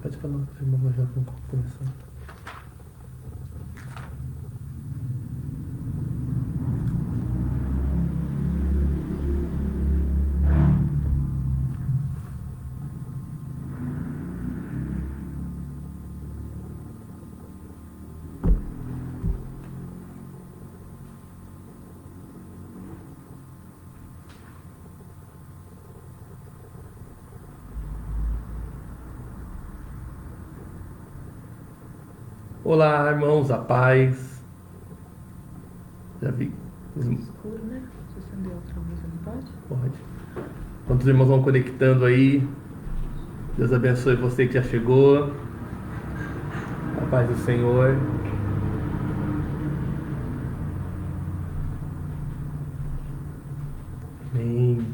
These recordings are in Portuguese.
Pode falar, irmão, já vamos começar. Olá, irmãos, a paz. Já vi. Escuro, né? Se acender outra luz, não pode? Pode. Enquanto os irmãos vão conectando aí, Deus abençoe você que já chegou. A paz do Senhor. Amém.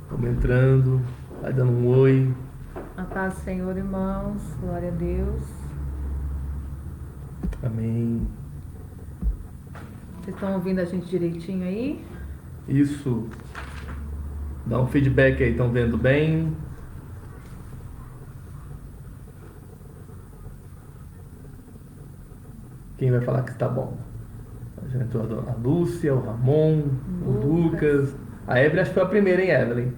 Vamos entrando, vai dando um oi. A paz do Senhor, irmãos. Glória a Deus. Amém. Vocês estão ouvindo a gente direitinho aí? Isso. Dá um feedback aí, estão vendo bem? Quem vai falar que está bom? Já entrou a Lúcia, o Ramon, o Lucas. A Evelyn acho que foi a primeira, hein, Evelyn?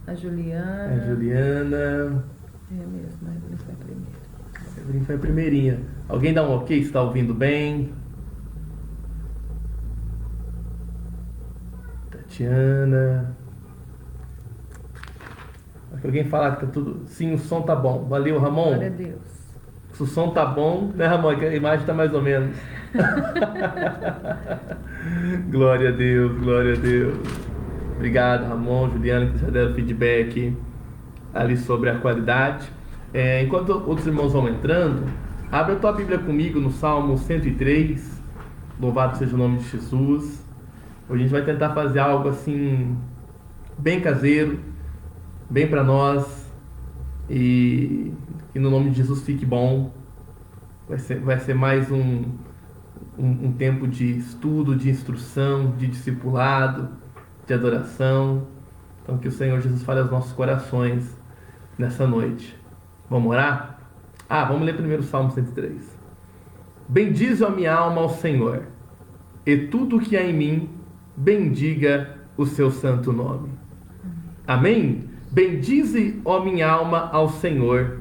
A Juliana. A Juliana. É mesmo, a Evelyn foi a primeira. A Evelyn foi a primeirinha. Alguém dá um ok se está ouvindo bem? Tatiana. Acho que alguém falar que tá tudo. Sim, o som tá bom. Valeu, Ramon. Glória a Deus. Se o som tá bom, né, Ramon? Que a imagem tá mais ou menos. Glória a Deus, glória a Deus. Obrigado, Ramon, Juliana, que já deram feedback ali sobre a qualidade. Enquanto outros irmãos vão entrando, abre a tua Bíblia comigo no Salmo 103. Louvado seja o nome de Jesus. Hoje a gente vai tentar fazer algo assim, bem caseiro, bem para nós. E que no nome de Jesus fique bom. Vai ser mais um tempo de estudo, de instrução, de discipulado, de adoração. Então que o Senhor Jesus fale aos nossos corações nessa noite. Vamos orar? Vamos ler primeiro o Salmo 103. Bendize a minha alma ao Senhor, e tudo que há em mim, bendiga o seu santo nome. Amém? Bendize, ó minha alma, ao Senhor,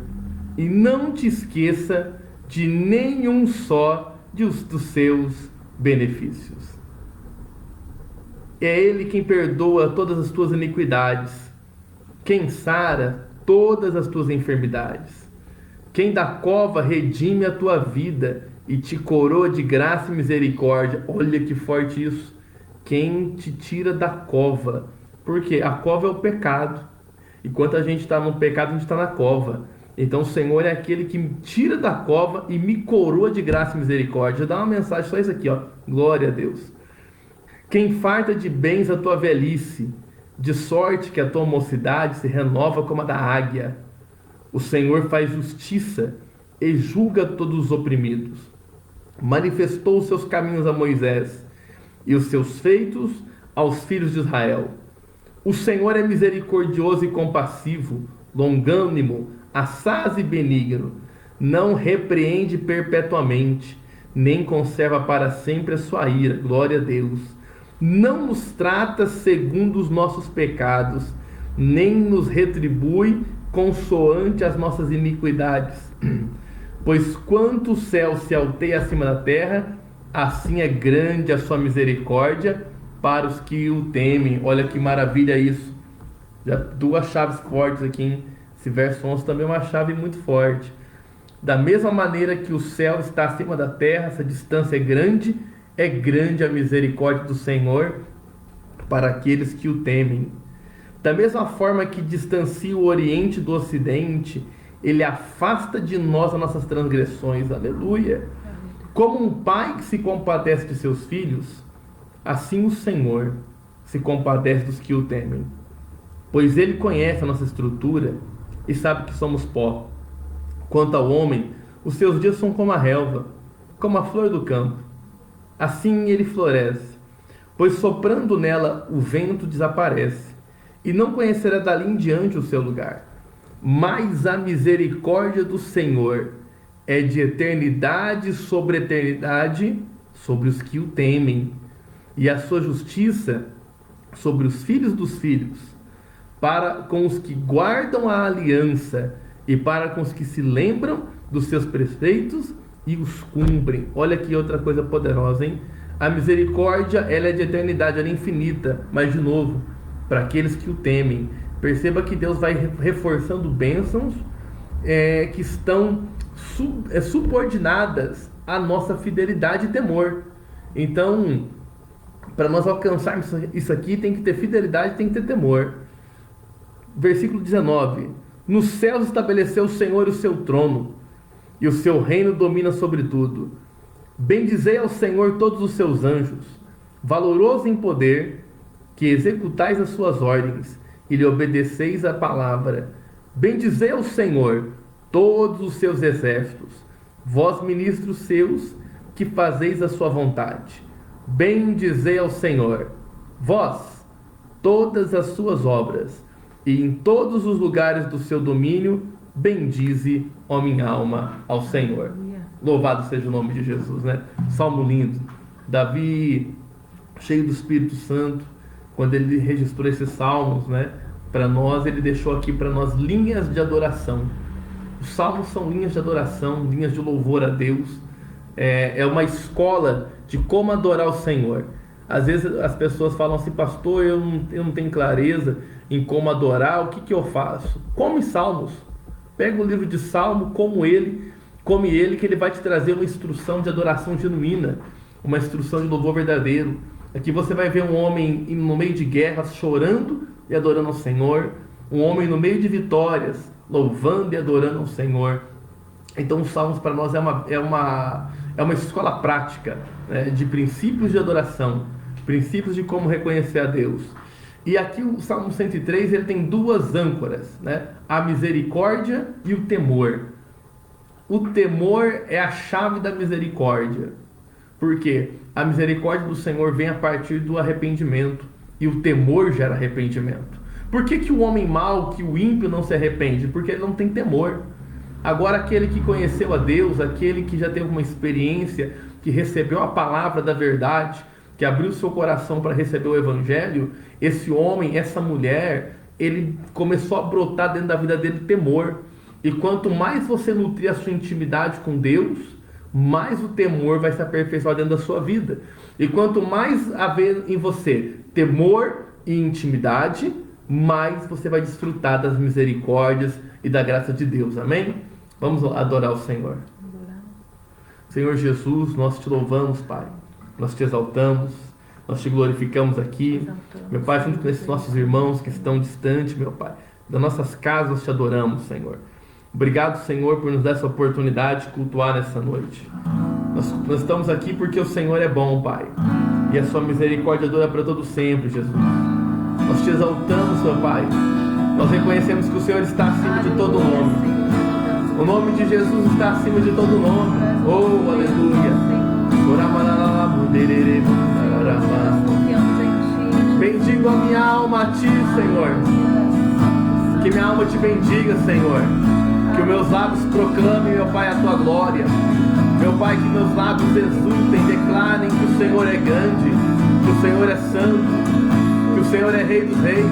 e não te esqueça de nenhum só dos seus benefícios. É Ele quem perdoa todas as tuas iniquidades, quem sara todas as tuas enfermidades, quem da cova redime a tua vida e te coroa de graça e misericórdia. Olha que forte isso. Quem te tira da cova, porque a cova é o pecado. Enquanto a gente está no pecado, a gente está na cova. Então o Senhor é aquele que me tira da cova e me coroa de graça e misericórdia. Dá uma mensagem, só isso aqui, ó. Glória a Deus. Quem farta de bens a tua velhice, de sorte que a tua mocidade se renova como a da águia. O Senhor faz justiça e julga todos os oprimidos. Manifestou os seus caminhos a Moisés e os seus feitos aos filhos de Israel. O Senhor é misericordioso e compassivo, longânimo, assaz e benigno, não repreende perpetuamente, nem conserva para sempre a sua ira. Glória a Deus. Não nos trata segundo os nossos pecados, nem nos retribui consoante as nossas iniquidades. Pois quanto o céu se alteia acima da terra, assim é grande a sua misericórdia para os que o temem. Olha que maravilha isso. Já duas chaves fortes aqui, hein? Esse verso 11 também é uma chave muito forte. Da mesma maneira que o céu está acima da terra, essa distância é grande a misericórdia do Senhor para aqueles que o temem. Da mesma forma que distancia o Oriente do Ocidente, Ele afasta de nós as nossas transgressões. Aleluia! Como um pai que se compadece de seus filhos, assim o Senhor se compadece dos que o temem. Pois Ele conhece a nossa estrutura e sabe que somos pó. Quanto ao homem, os seus dias são como a relva, como a flor do campo. Assim ele floresce, pois soprando nela o vento desaparece, e não conhecerá dali em diante o seu lugar. mas a misericórdia do Senhor é de eternidade sobre eternidade sobre os que o temem, e a sua justiça sobre os filhos dos filhos, para com os que guardam a aliança e para com os que se lembram dos seus preceitos e os cumprem. Olha aqui outra coisa poderosa, hein? A misericórdia, ela é de eternidade, ela é infinita, mas de novo, para aqueles que o temem. Perceba que Deus vai reforçando bênçãos que estão subordinadas à nossa fidelidade e temor. Então, para nós alcançarmos isso aqui, tem que ter fidelidade, tem que ter temor. Versículo 19: nos céus estabeleceu o Senhor o seu trono, e o seu reino domina sobre tudo. Bendizei ao Senhor todos os seus anjos, valoroso em poder, que executais as suas ordens, e lhe obedeceis a palavra. Bendizei ao Senhor todos os seus exércitos, vós ministros seus, que fazeis a sua vontade. Bendizei ao Senhor, vós, todas as suas obras, e em todos os lugares do seu domínio, bendize, ó minha alma, ao Senhor. Louvado seja o nome de Jesus, né? Salmo lindo. Davi, cheio do Espírito Santo, quando ele registrou esses salmos, né, para nós, ele deixou aqui para nós linhas de adoração. Os salmos são linhas de adoração, linhas de louvor a Deus. É uma escola de como adorar o Senhor. Às vezes as pessoas falam assim: pastor, eu não tenho clareza em como adorar, o que eu faço? Come salmos. Pega o livro de Salmo, come ele, que ele vai te trazer uma instrução de adoração genuína, uma instrução de louvor verdadeiro. Aqui você vai ver um homem no meio de guerras chorando e adorando ao Senhor, um homem no meio de vitórias louvando e adorando ao Senhor. Então os salmos para nós é uma escola prática, né, de princípios de adoração, princípios de como reconhecer a Deus. E aqui o Salmo 103 ele tem duas âncoras, né? A misericórdia e o temor. O temor é a chave da misericórdia. Por quê? A misericórdia do Senhor vem a partir do arrependimento, e o temor gera arrependimento. Por que o homem mau, que o ímpio não se arrepende? Porque ele não tem temor. Agora aquele que conheceu a Deus, aquele que já teve uma experiência, que recebeu a palavra da verdade, que abriu seu coração para receber o Evangelho, esse homem, essa mulher, ele começou a brotar dentro da vida dele temor. E quanto mais você nutrir a sua intimidade com Deus, mais o temor vai se aperfeiçoar dentro da sua vida. E quanto mais haver em você temor e intimidade, mais você vai desfrutar das misericórdias e da graça de Deus. Amém? Vamos adorar o Senhor. Senhor Jesus, nós te louvamos, Pai. Nós te exaltamos, nós te glorificamos aqui. Meu Pai, junto com esses nossos irmãos que estão distantes, meu Pai, das nossas casas, nós te adoramos, Senhor. Obrigado, Senhor, por nos dar essa oportunidade de cultuar nessa noite. Nós estamos aqui porque o Senhor é bom, Pai, e a sua misericórdia dura para todo sempre, Jesus. Nós te exaltamos, meu Pai. Nós reconhecemos que o Senhor está acima de todo nome. O nome de Jesus está acima de todo nome. Oh, aleluia. Bendigo a minha alma a ti, Senhor. Que minha alma te bendiga, Senhor. Que os meus lábios proclamem, meu Pai, a tua glória. Meu Pai, que meus lábios exultem, declarem que o Senhor é grande, que o Senhor é santo, que o Senhor é Rei dos reis,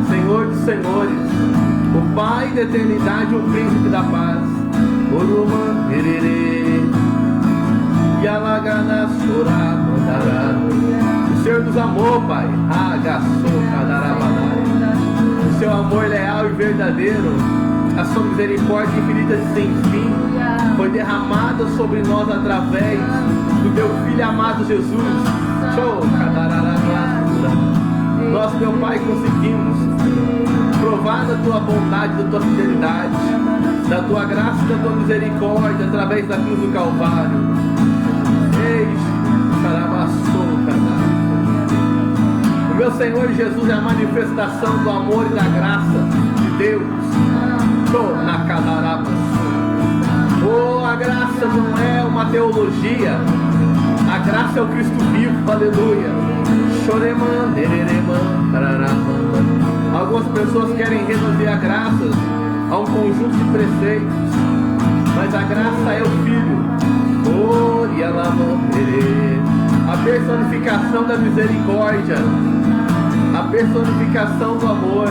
Senhor dos senhores, o Pai da eternidade, o Príncipe da paz. Oruman, ererê, Yalagana, Surá, Mandará. O Senhor nos amou, Pai. Agassou, Kadarabadai. O seu amor leal e verdadeiro, a sua misericórdia infinita e sem fim, foi derramada sobre nós através do teu Filho amado Jesus. Nós, meu Pai, conseguimos provar da tua bondade, da tua fidelidade, da tua graça e da tua misericórdia através da cruz do Calvário. O meu Senhor Jesus é a manifestação do amor e da graça de Deus. Oh, a graça não é uma teologia, a graça é o Cristo vivo, aleluia. Algumas pessoas querem resolver a graça a um conjunto de preceitos, mas a graça é o Filho. A personificação da misericórdia, a personificação do amor,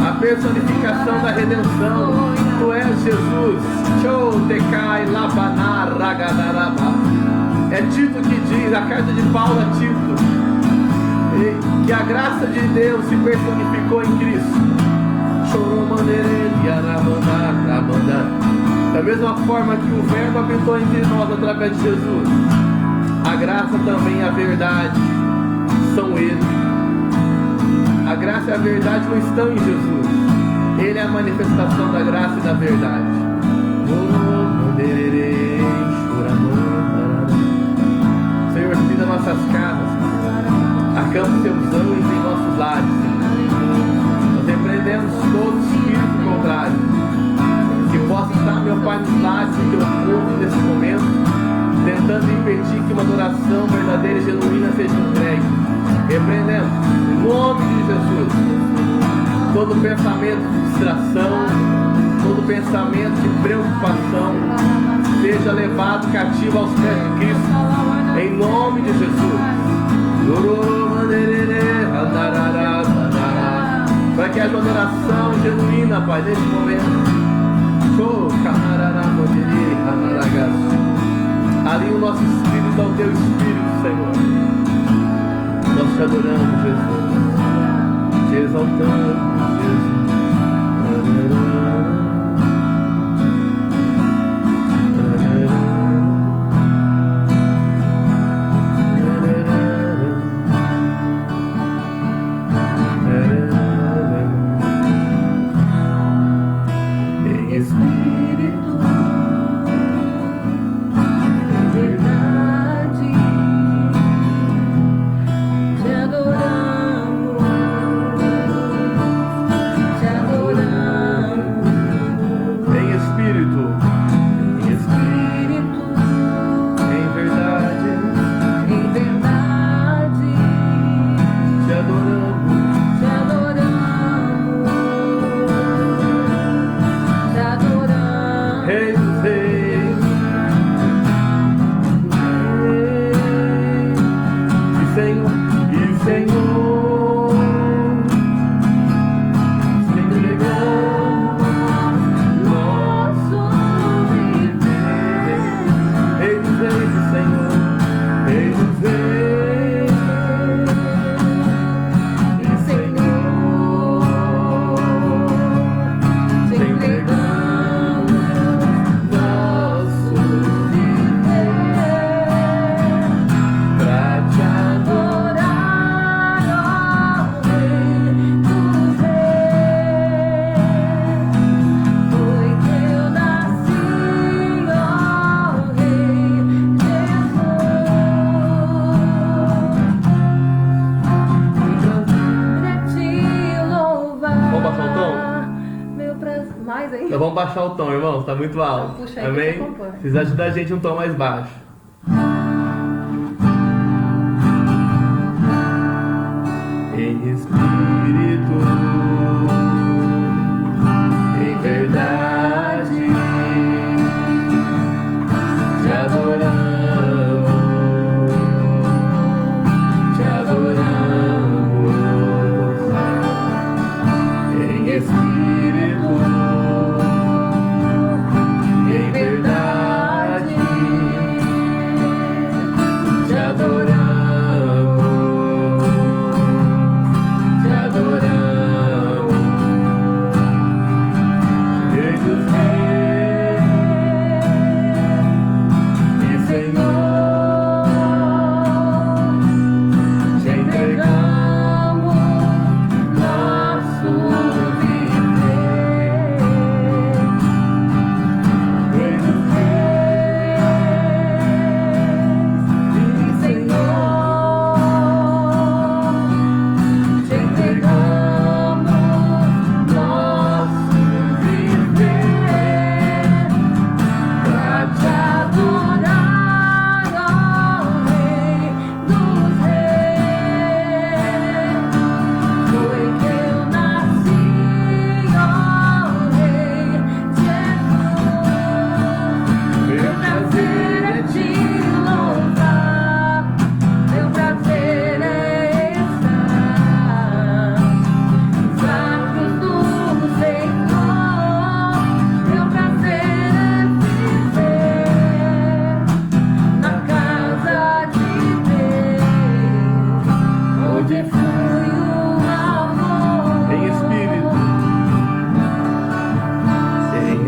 a personificação da redenção. Tu és Jesus. É Tito que diz, a carta de Paulo a Tito, que a graça de Deus se personificou em Cristo. Da mesma forma que o Verbo habitou entre nós através de Jesus, a graça também e a verdade são Ele. A graça e a verdade não estão em Jesus. Ele é a manifestação da graça e da verdade. Senhor, visita nossas casas, acampa seus anjos em nossos lares. Nós repreendemos todo espírito contrário que possa estar, meu Pai, nos lares do teu povo nesse momento, tentando impedir que uma adoração verdadeira e genuína seja entregue. Repreendemos, em nome de Jesus, todo pensamento de distração, todo pensamento de preocupação, seja levado cativo aos pés de Cristo, em nome de Jesus. Para que haja uma adoração genuína, Pai, nesse momento. Alinha o nosso espírito ao teu espírito, Senhor. Nós te adoramos, Jesus. Te exaltamos, Jesus. Então vamos baixar o tom, irmãos, tá muito alto. Puxa aí, amém? Precisa ajudar a gente um tom mais baixo. Em espírito, em verdade, te adoramos, te adoramos. Em espírito, em verdade, te adoramos, te adoramos.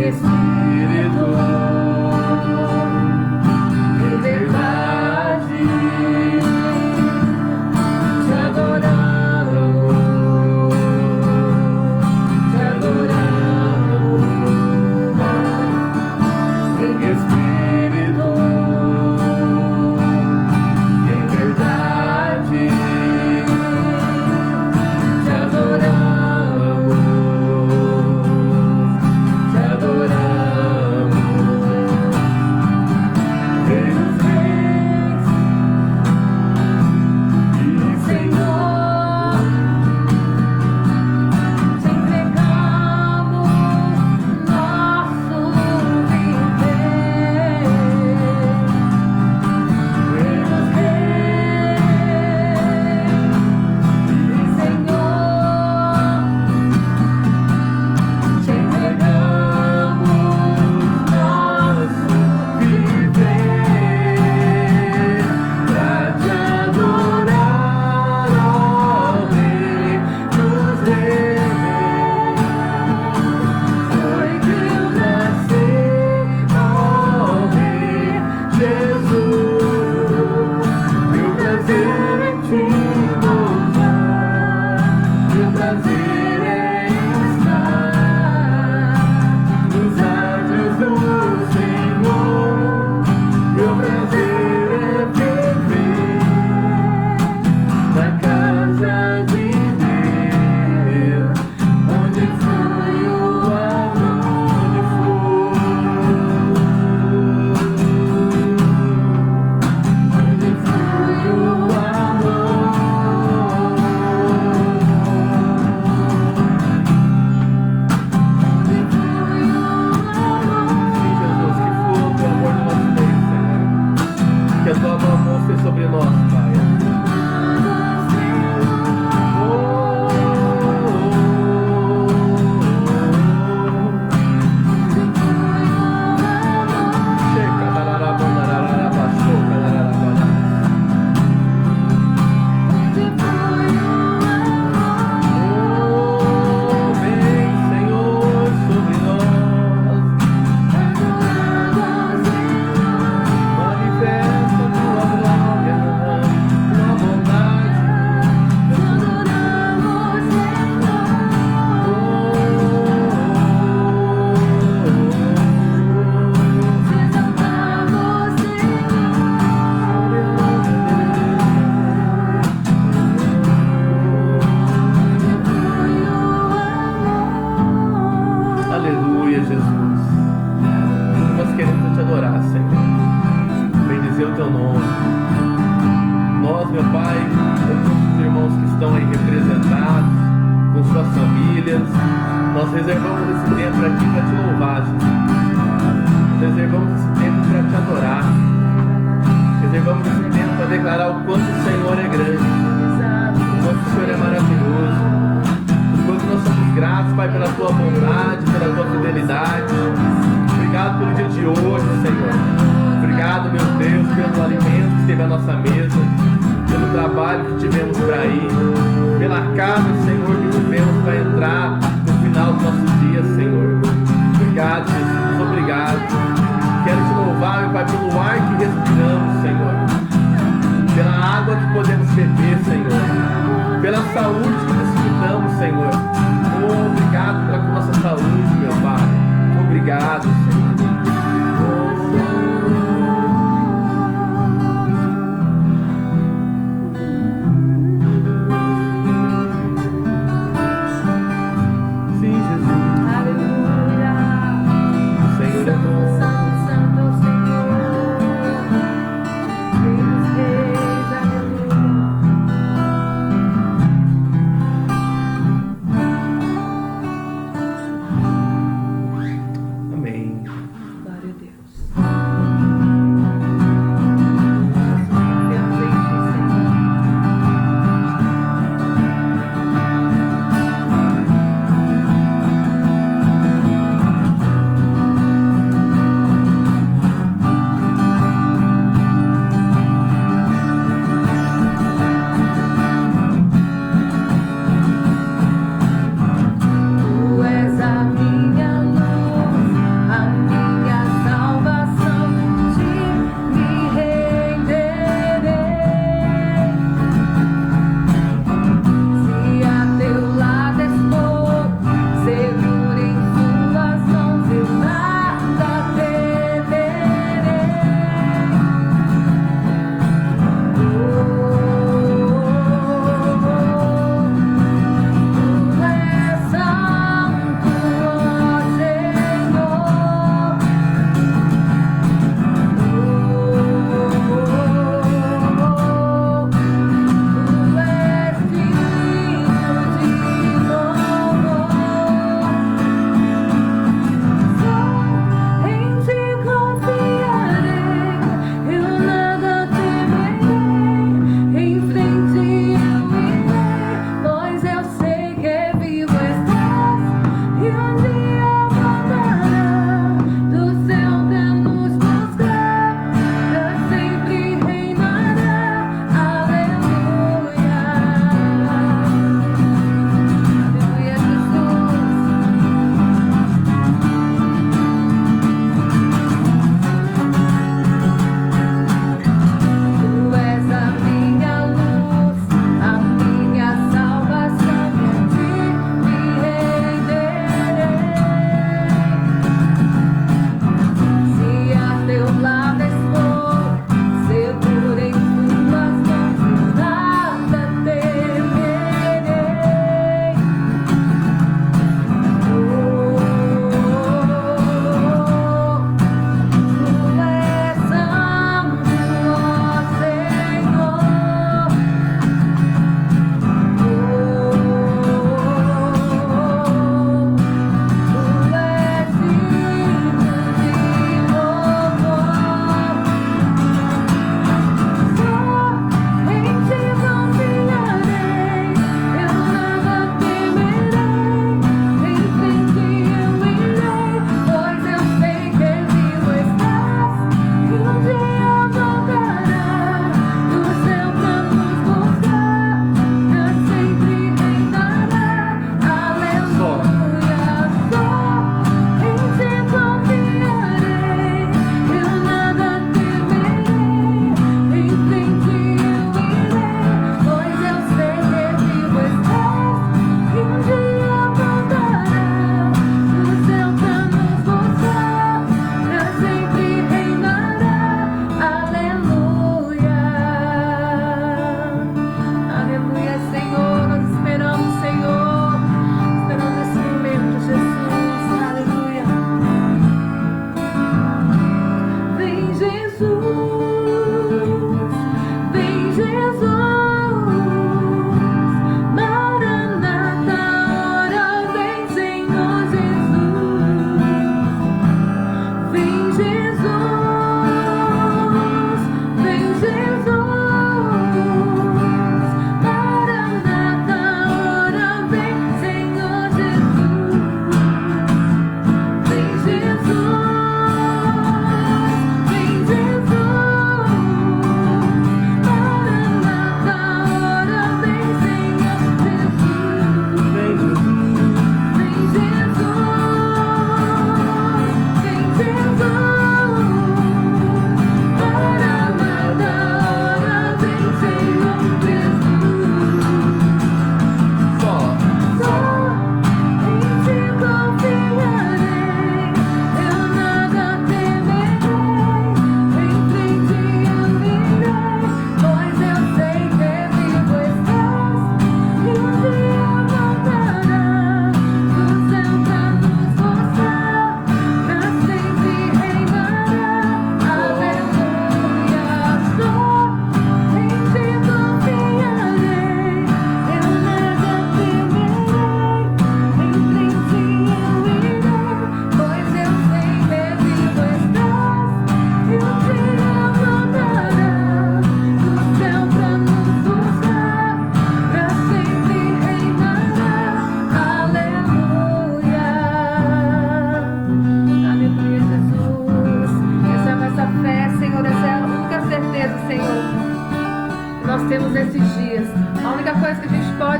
Espírito, em verdade, te adoramos, te adoramos, em Espírito, em verdade, te adoramos, te adoramos. Rei dos reis e Senhor, te entregamos nosso viver. Rei dos reis e Senhor, te entregamos nosso viver pra te adorar, ó Rei dos reis. Foi que eu nasci, ó Rei Jesus. Meu prazer em te louvar, meu prazer é estar nos átrios do Senhor. Meu prazer é viver na casa de Deus, onde flui o amor, onde flui o amor. Sim, Jesus, que flua o teu amor no nosso meio, Senhor. Que a tua mão seja sobre nós, Pai. Chega, lararabonararabá, choca, lararabá. Vem, Senhor, sobre nós. Manifesta tua glória, tua bondade. Aleluia, Jesus. Nós queremos te adorar, Senhor. Bendizer o teu nome. Nós, meu Pai, todos os irmãos que estão aí representados, com suas famílias, nós reservamos esse tempo aqui para te louvar, Jesus. Reservamos esse tempo para te adorar. Reservamos esse tempo para declarar o quanto o Senhor é grande, o quanto o Senhor é maravilhoso, o quanto nós somos gratos, Pai, pela tua bondade, pela tua fidelidade. Obrigado pelo dia de hoje, Senhor. Obrigado, meu Deus, pelo alimento que esteve à nossa mesa, pelo trabalho que tivemos para ir, pela casa, Senhor, que tivemos para entrar no final dos nossos dias, Senhor. Obrigado, Jesus, obrigado. Quero te louvar, meu Pai, pelo ar que respiramos, Senhor, pela água que podemos beber, Senhor, pela saúde que desfrutamos, Senhor. Oh, obrigado pela nossa saúde, meu Pai. Obrigado, Senhor. Sim, Jesus. Aleluia. O Senhor é bom. Santo, santo é o Senhor. Rei dos reis, aleluia.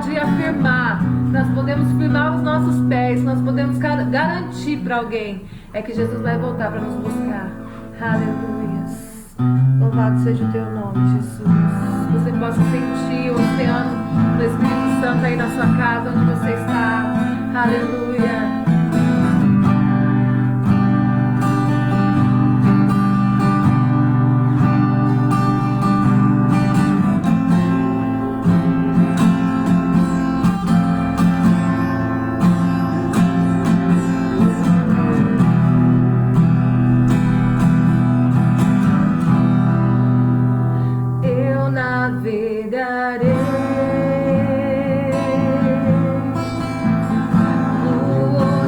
pode afirmar, nós podemos firmar os nossos pés, nós podemos garantir para alguém, é que Jesus vai voltar para nos buscar. Aleluia. Louvado seja o teu nome, Jesus. Você possa sentir o oceano do Espírito Santo aí na sua casa, onde você está. Aleluia. No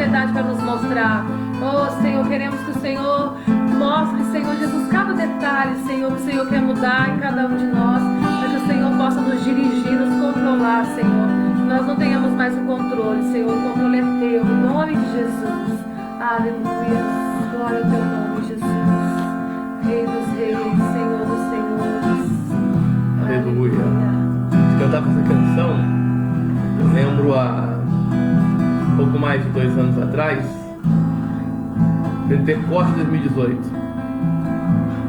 propriedade para nos mostrar. Oh, Senhor, queremos que o Senhor mostre, Senhor Jesus, cada detalhe, Senhor, que o Senhor quer mudar em cada um de nós, para que o Senhor possa nos dirigir, nos controlar, Senhor. Que nós não tenhamos mais o controle, Senhor, o controle é teu, em nome de Jesus. Aleluia, glória ao teu nome, Jesus. Rei dos reis, Senhor dos senhores. Aleluia. De cantar essa canção, eu lembro há pouco mais de 2 anos atrás, Pentecostes 2018.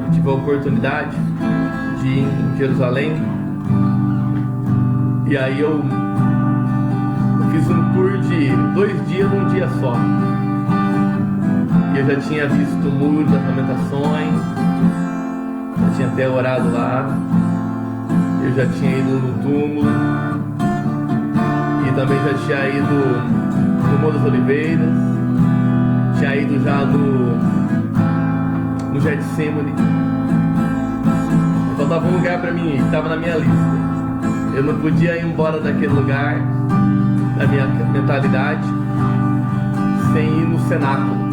Eu tive a oportunidade de ir em Jerusalém. E aí eu fiz um tour de 2 dias num dia só. E eu já tinha visto o Muro das Lamentações, já tinha até orado lá, eu já tinha ido no túmulo e também já tinha ido no Monte das Oliveiras, tinha ido já no Getsemane. Só tava um lugar pra mim, que estava na minha lista. Eu não podia ir embora daquele lugar, da minha mentalidade, sem ir no cenáculo.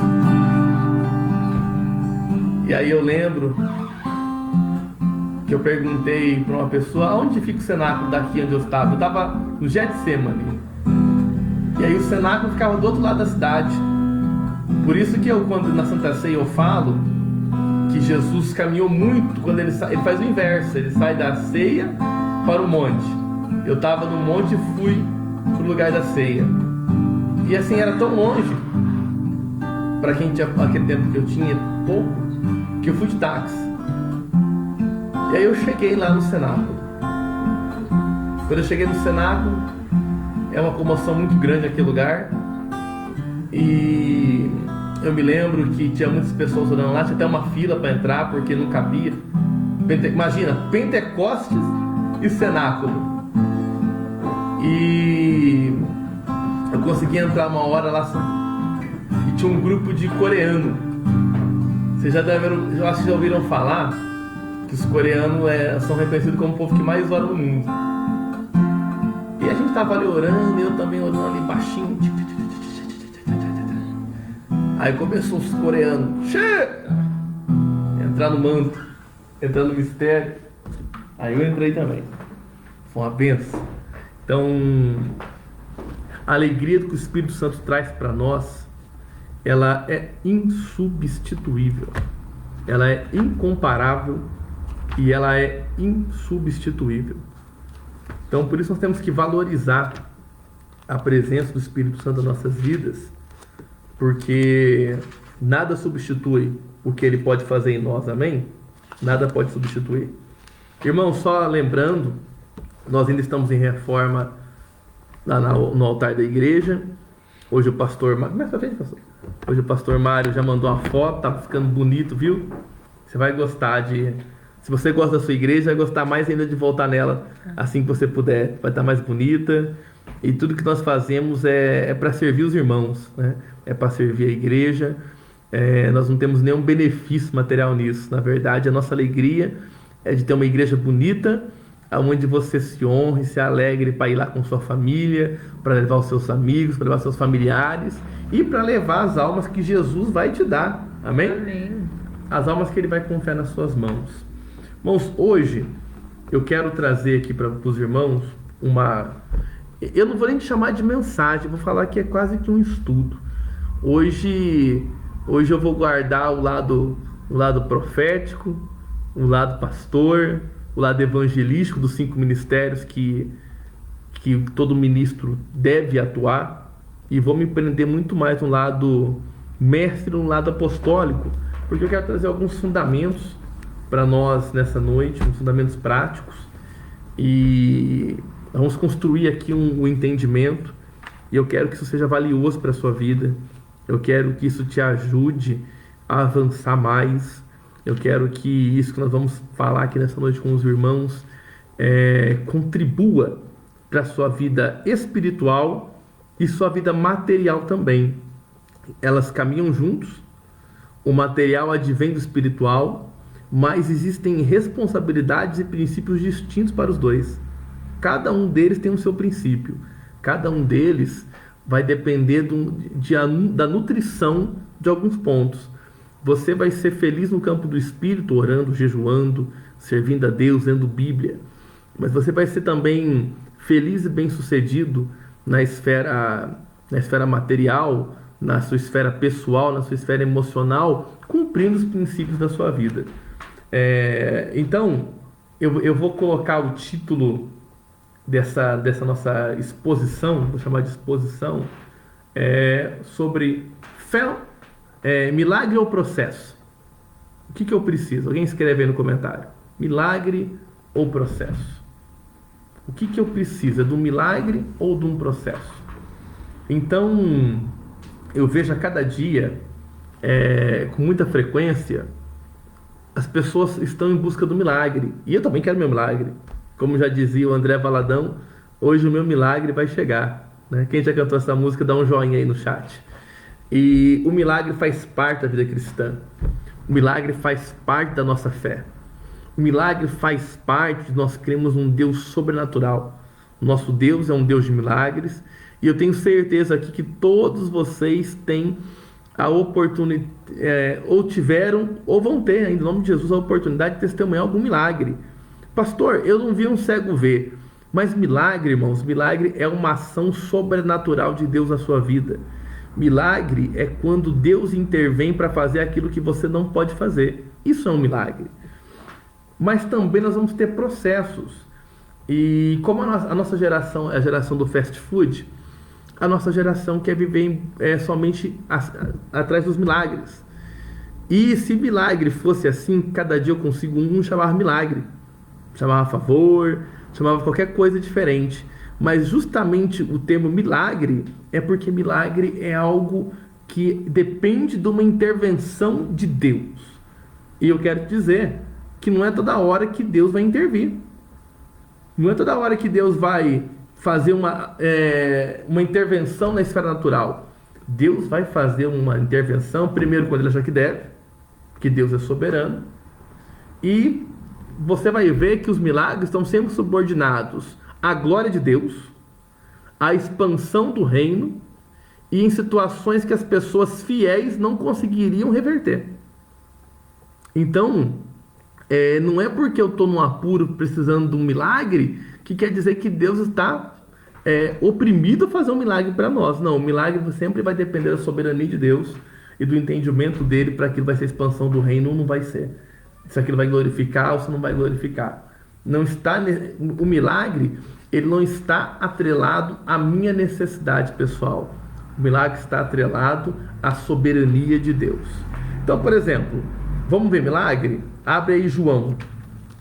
E aí eu lembro que eu perguntei para uma pessoa onde fica o cenáculo daqui onde eu estava. Eu estava no Getsemane. E aí o cenáculo ficava do outro lado da cidade. Por isso que eu, quando na Santa Ceia eu falo que Jesus caminhou muito, quando ele faz o inverso, ele sai da ceia para o monte. Eu estava no monte e fui para o lugar da ceia. E assim, era tão longe, para quem tinha aquele tempo que eu tinha pouco, que eu fui de táxi. E aí eu cheguei lá no cenáculo. Quando eu cheguei no cenáculo, é uma comoção muito grande aquele lugar. E eu me lembro que tinha muitas pessoas orando lá, tinha até uma fila para entrar, porque não cabia. Imagina, Pentecostes e cenáculo. E eu consegui entrar uma hora lá e tinha um grupo de coreano. Vocês já acho que já ouviram falar que os coreanos são reconhecidos como o povo que mais ora no mundo. E a gente estava ali orando, eu também orando ali baixinho. Aí começou os coreanos entrar no manto, entrar no mistério. Aí eu entrei também. Foi uma benção. Então, a alegria que o Espírito Santo traz para nós, ela é insubstituível. Ela é incomparável e ela é insubstituível. Então, por isso nós temos que valorizar a presença do Espírito Santo nas nossas vidas, porque nada substitui o que ele pode fazer em nós, amém? Nada pode substituir. Irmão, só lembrando, nós ainda estamos em reforma lá no altar da igreja. Hoje o pastor Mário, começa a frente, pastor. Hoje o pastor Mário já mandou uma foto, tá ficando bonito, viu? Você vai gostar se você gosta da sua igreja, vai gostar mais ainda de voltar nela assim que você puder. Vai estar mais bonita. E tudo que nós fazemos é para servir os irmãos, né? É para servir a igreja. Nós não temos nenhum benefício material nisso. Na verdade, a nossa alegria é de ter uma igreja bonita, onde você se honre, se alegre para ir lá com sua família, para levar os seus amigos, para levar os seus familiares e para levar as almas que Jesus vai te dar. Amém? Amém. As almas que ele vai confiar nas suas mãos. Irmãos, hoje eu quero trazer aqui para os irmãos eu não vou nem chamar de mensagem, vou falar que é quase que um estudo. Hoje eu vou guardar o lado profético, o lado pastor, o lado evangelístico dos 5 ministérios que todo ministro deve atuar, e vou me prender muito mais no lado mestre, no lado apostólico, porque eu quero trazer alguns fundamentos para nós nessa noite, uns fundamentos práticos, e vamos construir aqui um entendimento, e eu quero que isso seja valioso para a sua vida. Eu quero que isso te ajude a avançar mais. Eu quero que isso que nós vamos falar aqui nessa noite com os irmãos contribua para a sua vida espiritual e sua vida material também. Elas caminham juntos, o material advém do espiritual, mas existem responsabilidades e princípios distintos para os dois. Cada um deles tem o seu princípio. Cada um deles vai depender da nutrição de alguns pontos. Você vai ser feliz no campo do espírito, orando, jejuando, servindo a Deus, lendo Bíblia. Mas você vai ser também feliz e bem-sucedido na esfera material, na sua esfera pessoal, na sua esfera emocional, cumprindo os princípios da sua vida. Então, eu vou colocar o título dessa nossa exposição, vou chamar de exposição, sobre fé, milagre ou processo? O que eu preciso? Alguém escreve aí no comentário. Milagre ou processo? O que eu preciso? É de um milagre ou de um processo? Então, eu vejo a cada dia, com muita frequência, as pessoas estão em busca do milagre. E eu também quero meu milagre. Como já dizia o André Valadão, hoje o meu milagre vai chegar. Né? Quem já cantou essa música, dá um joinha aí no chat. E o milagre faz parte da vida cristã. O milagre faz parte da nossa fé. O milagre faz parte de nós cremos num Deus sobrenatural. O nosso Deus é um Deus de milagres. E eu tenho certeza aqui que todos vocês têm a oportunidade, ou tiveram, ou vão ter ainda, em nome de Jesus, a oportunidade de testemunhar algum milagre. Pastor, eu não vi um cego ver. Mas milagre, irmãos, milagre é uma ação sobrenatural de Deus na sua vida. Milagre é quando Deus intervém para fazer aquilo que você não pode fazer. Isso é um milagre. Mas também nós vamos ter processos. E como a nossa geração é a geração do fast food, a nossa geração quer viver somente atrás dos milagres. E se milagre fosse assim, cada dia eu consigo chamava milagre. Chamava favor, chamava qualquer coisa diferente. Mas justamente o termo milagre é porque milagre é algo que depende de uma intervenção de Deus. E eu quero dizer que não é toda hora que Deus vai intervir. Não é toda hora que Deus vai fazer uma intervenção na esfera natural. Deus vai fazer uma intervenção, primeiro quando ele achar que deve, que Deus é soberano. E você vai ver que os milagres estão sempre subordinados à glória de Deus, à expansão do reino e em situações que as pessoas fiéis não conseguiriam reverter. Então, não é porque eu estou num apuro precisando de um milagre que quer dizer que Deus está oprimido a fazer um milagre para nós. Não, o milagre sempre vai depender da soberania de Deus e do entendimento dele para aquilo vai ser a expansão do reino ou não vai ser. Se aquilo vai glorificar ou se não vai glorificar. Não está, o milagre, ele não está atrelado à minha necessidade pessoal. O milagre está atrelado à soberania de Deus. Então, por exemplo, vamos ver milagre? Abre aí João.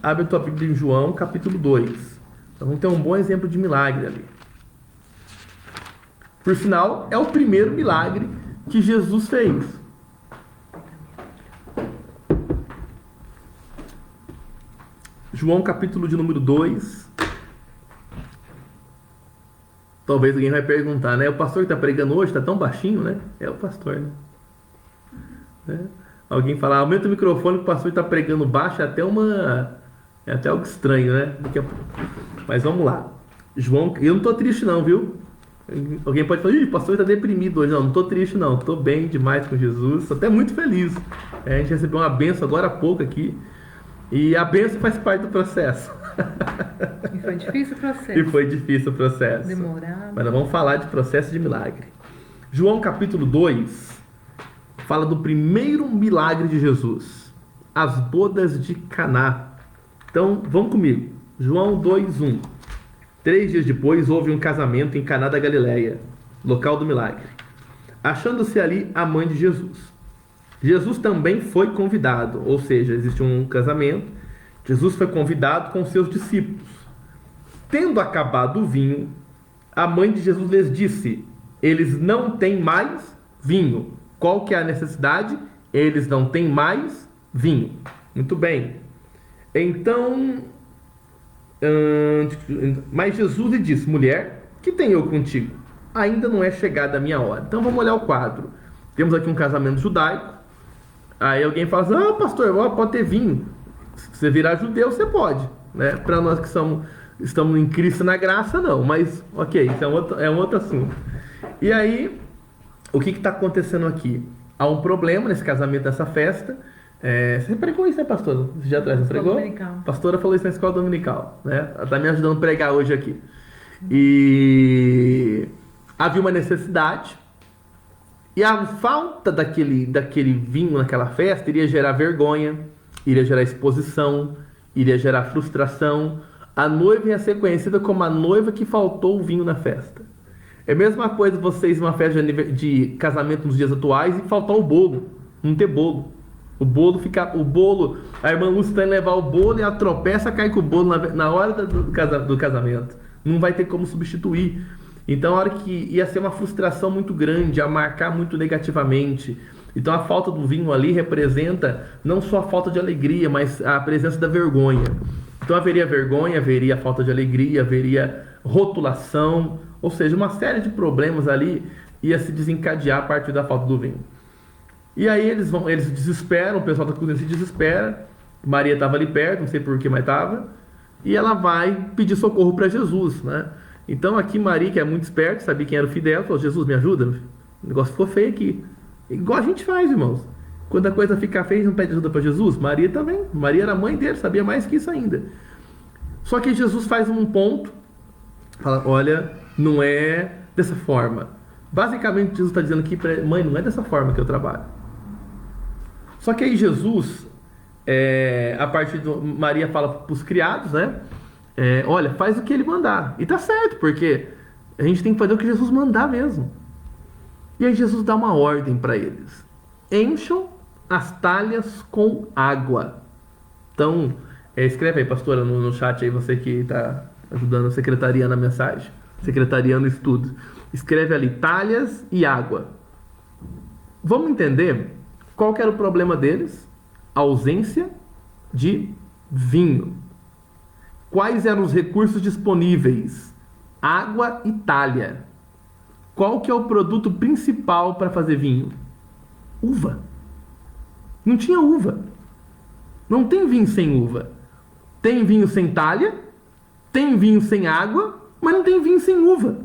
Abre a tua Bíblia em João, capítulo 2. Então, vamos ter um bom exemplo de milagre ali. Por sinal, é o primeiro milagre que Jesus fez. João, capítulo de número 2. Talvez alguém vai perguntar, né? O pastor que está pregando hoje está tão baixinho, né? É o pastor, né? Alguém fala, aumenta o microfone que o pastor está pregando baixo, é até algo estranho, né? Mas vamos lá. João, eu não estou triste não, viu? Alguém pode falar, o pastor está deprimido hoje. Não estou triste não, estou bem demais com Jesus, estou até muito feliz. A gente recebeu uma bênção agora há pouco aqui. E a bênção faz parte do processo. E foi difícil o processo. E foi difícil o processo. Demorado. Mas nós vamos falar de processo de milagre. João capítulo 2 fala do primeiro milagre de Jesus. As bodas de Caná. Então, vamos comigo. João 2:1. 3 dias depois, houve um casamento em Caná da Galileia, local do milagre. Achando-se ali a mãe de Jesus. Jesus também foi convidado, ou seja, existe um casamento. Jesus foi convidado com seus discípulos. Tendo acabado o vinho, a mãe de Jesus lhes disse: eles não têm mais vinho. Qual que é a necessidade? Eles não têm mais vinho. Muito bem. Então, mas Jesus lhe disse: mulher, que tenho eu contigo? Ainda não é chegada a minha hora. Então vamos olhar o quadro. Temos aqui um casamento judaico. Aí alguém fala assim, pastor, pode ter vinho. Se você virar judeu, você pode, né? Para nós que estamos em Cristo na graça, não. Mas, ok, isso é um outro assunto. E aí, o que está acontecendo aqui? Há um problema nesse casamento, nessa festa. Você pregou isso, né, pastora? Você já atrás, você pregou? Dominical. A pastora falou isso na escola dominical, né? Ela está me ajudando a pregar hoje aqui. E havia uma necessidade. E a falta daquele vinho naquela festa iria gerar vergonha, iria gerar exposição, iria gerar frustração. A noiva ia ser conhecida como a noiva que faltou o vinho na festa. É a mesma coisa vocês numa festa de casamento nos dias atuais e faltar o bolo, não ter bolo. O bolo, a irmã Lúcia está indo levar o bolo e ela tropeça, cai com o bolo na hora do casamento. Não vai ter como substituir. Então, a hora que ia ser uma frustração muito grande, a marcar muito negativamente. Então, a falta do vinho ali representa não só a falta de alegria, mas a presença da vergonha. Então, haveria vergonha, haveria falta de alegria, haveria rotulação, ou seja, uma série de problemas ali ia se desencadear a partir da falta do vinho. E aí eles desesperam, o pessoal da cozinha se desespera. Maria estava ali perto, não sei porquê, mas estava. E ela vai pedir socorro para Jesus, né? Então aqui Maria, que é muito esperta, sabia quem era o filho dela, falou: Jesus, me ajuda, o negócio ficou feio aqui. Igual a gente faz, irmãos. Quando a coisa fica feia, a gente não pede ajuda para Jesus. Maria também. Maria era mãe dele, sabia mais que isso ainda. Só que Jesus faz um ponto, fala: olha, não é dessa forma. Basicamente Jesus está dizendo aqui para mãe, não é dessa forma que eu trabalho. Só que aí Jesus, a partir do Maria fala para os criados, né? Olha, faz o que ele mandar. E tá certo, porque a gente tem que fazer o que Jesus mandar mesmo. E aí Jesus dá uma ordem para eles: encham as talhas com água. Então, escreve aí, pastora, no chat aí, você que está ajudando a secretaria na mensagem, secretaria no estudo. Escreve ali, talhas e água. Vamos entender qual que era o problema deles? A ausência de vinho. Quais eram os recursos disponíveis? Água e talha. Qual que é o produto principal para fazer vinho? Uva. Não tinha uva. Não tem vinho sem uva. Tem vinho sem talha, tem vinho sem água, mas não tem vinho sem uva.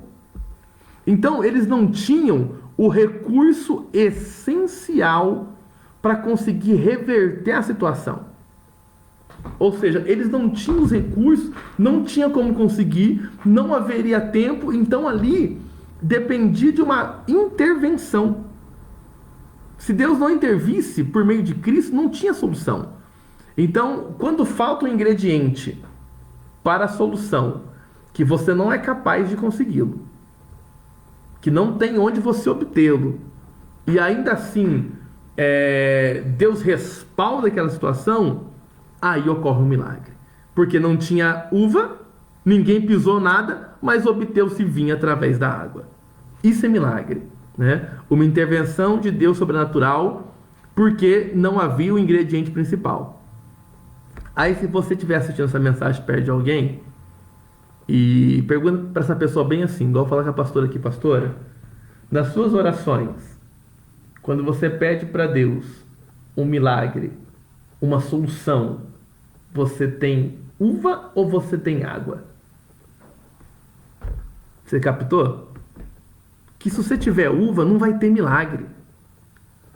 Então, eles não tinham o recurso essencial para conseguir reverter a situação. Ou seja, eles não tinham os recursos, não tinha como conseguir, não haveria tempo, então ali dependia de uma intervenção. Se Deus não intervisse por meio de Cristo, não tinha solução. Então, quando falta um ingrediente para a solução, que você não é capaz de consegui-lo, que não tem onde você obtê-lo, e ainda assim Deus respalda aquela situação, aí ocorre um milagre. Porque não tinha uva, ninguém pisou nada, mas obteu-se vinho através da água. Isso é milagre, né? Uma intervenção de Deus sobrenatural, porque não havia o ingrediente principal. Aí, se você estiver assistindo essa mensagem perto de alguém e pergunta para essa pessoa bem assim, igual falar com a pastora aqui: pastora, nas suas orações, quando você pede para Deus um milagre, uma solução, você tem uva ou você tem água? Você captou? Que se você tiver uva, não vai ter milagre.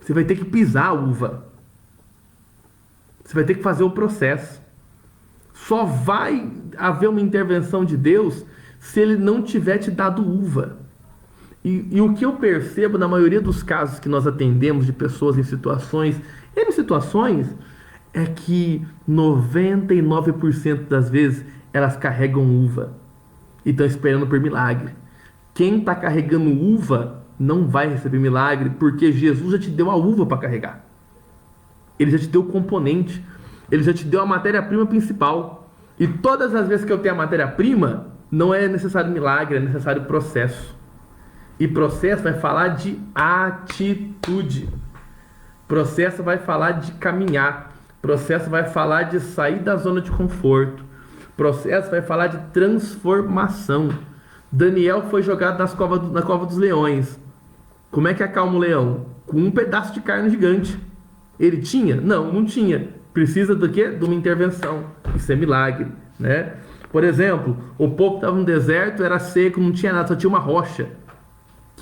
Você vai ter que pisar a uva. Você vai ter que fazer o processo. Só vai haver uma intervenção de Deus se Ele não tiver te dado uva. E o que eu percebo na maioria dos casos que nós atendemos de pessoas em situações, é que 99% das vezes elas carregam uva e estão esperando por milagre. Quem está carregando uva não vai receber milagre, porque Jesus já te deu a uva para carregar. Ele já te deu o componente, ele já te deu a matéria-prima principal. E todas as vezes que eu tenho a matéria-prima, não é necessário milagre, é necessário processo. E processo vai falar de atitude. Processo vai falar de caminhar. Processo vai falar de sair da zona de conforto. Processo vai falar de transformação. Daniel foi jogado na cova dos leões. Como é que acalma o leão? Com um pedaço de carne gigante. Ele tinha? Não tinha. Precisa do quê? De uma intervenção. Isso é milagre, né? Por exemplo, o povo estava no deserto, era seco, não tinha nada, só tinha uma rocha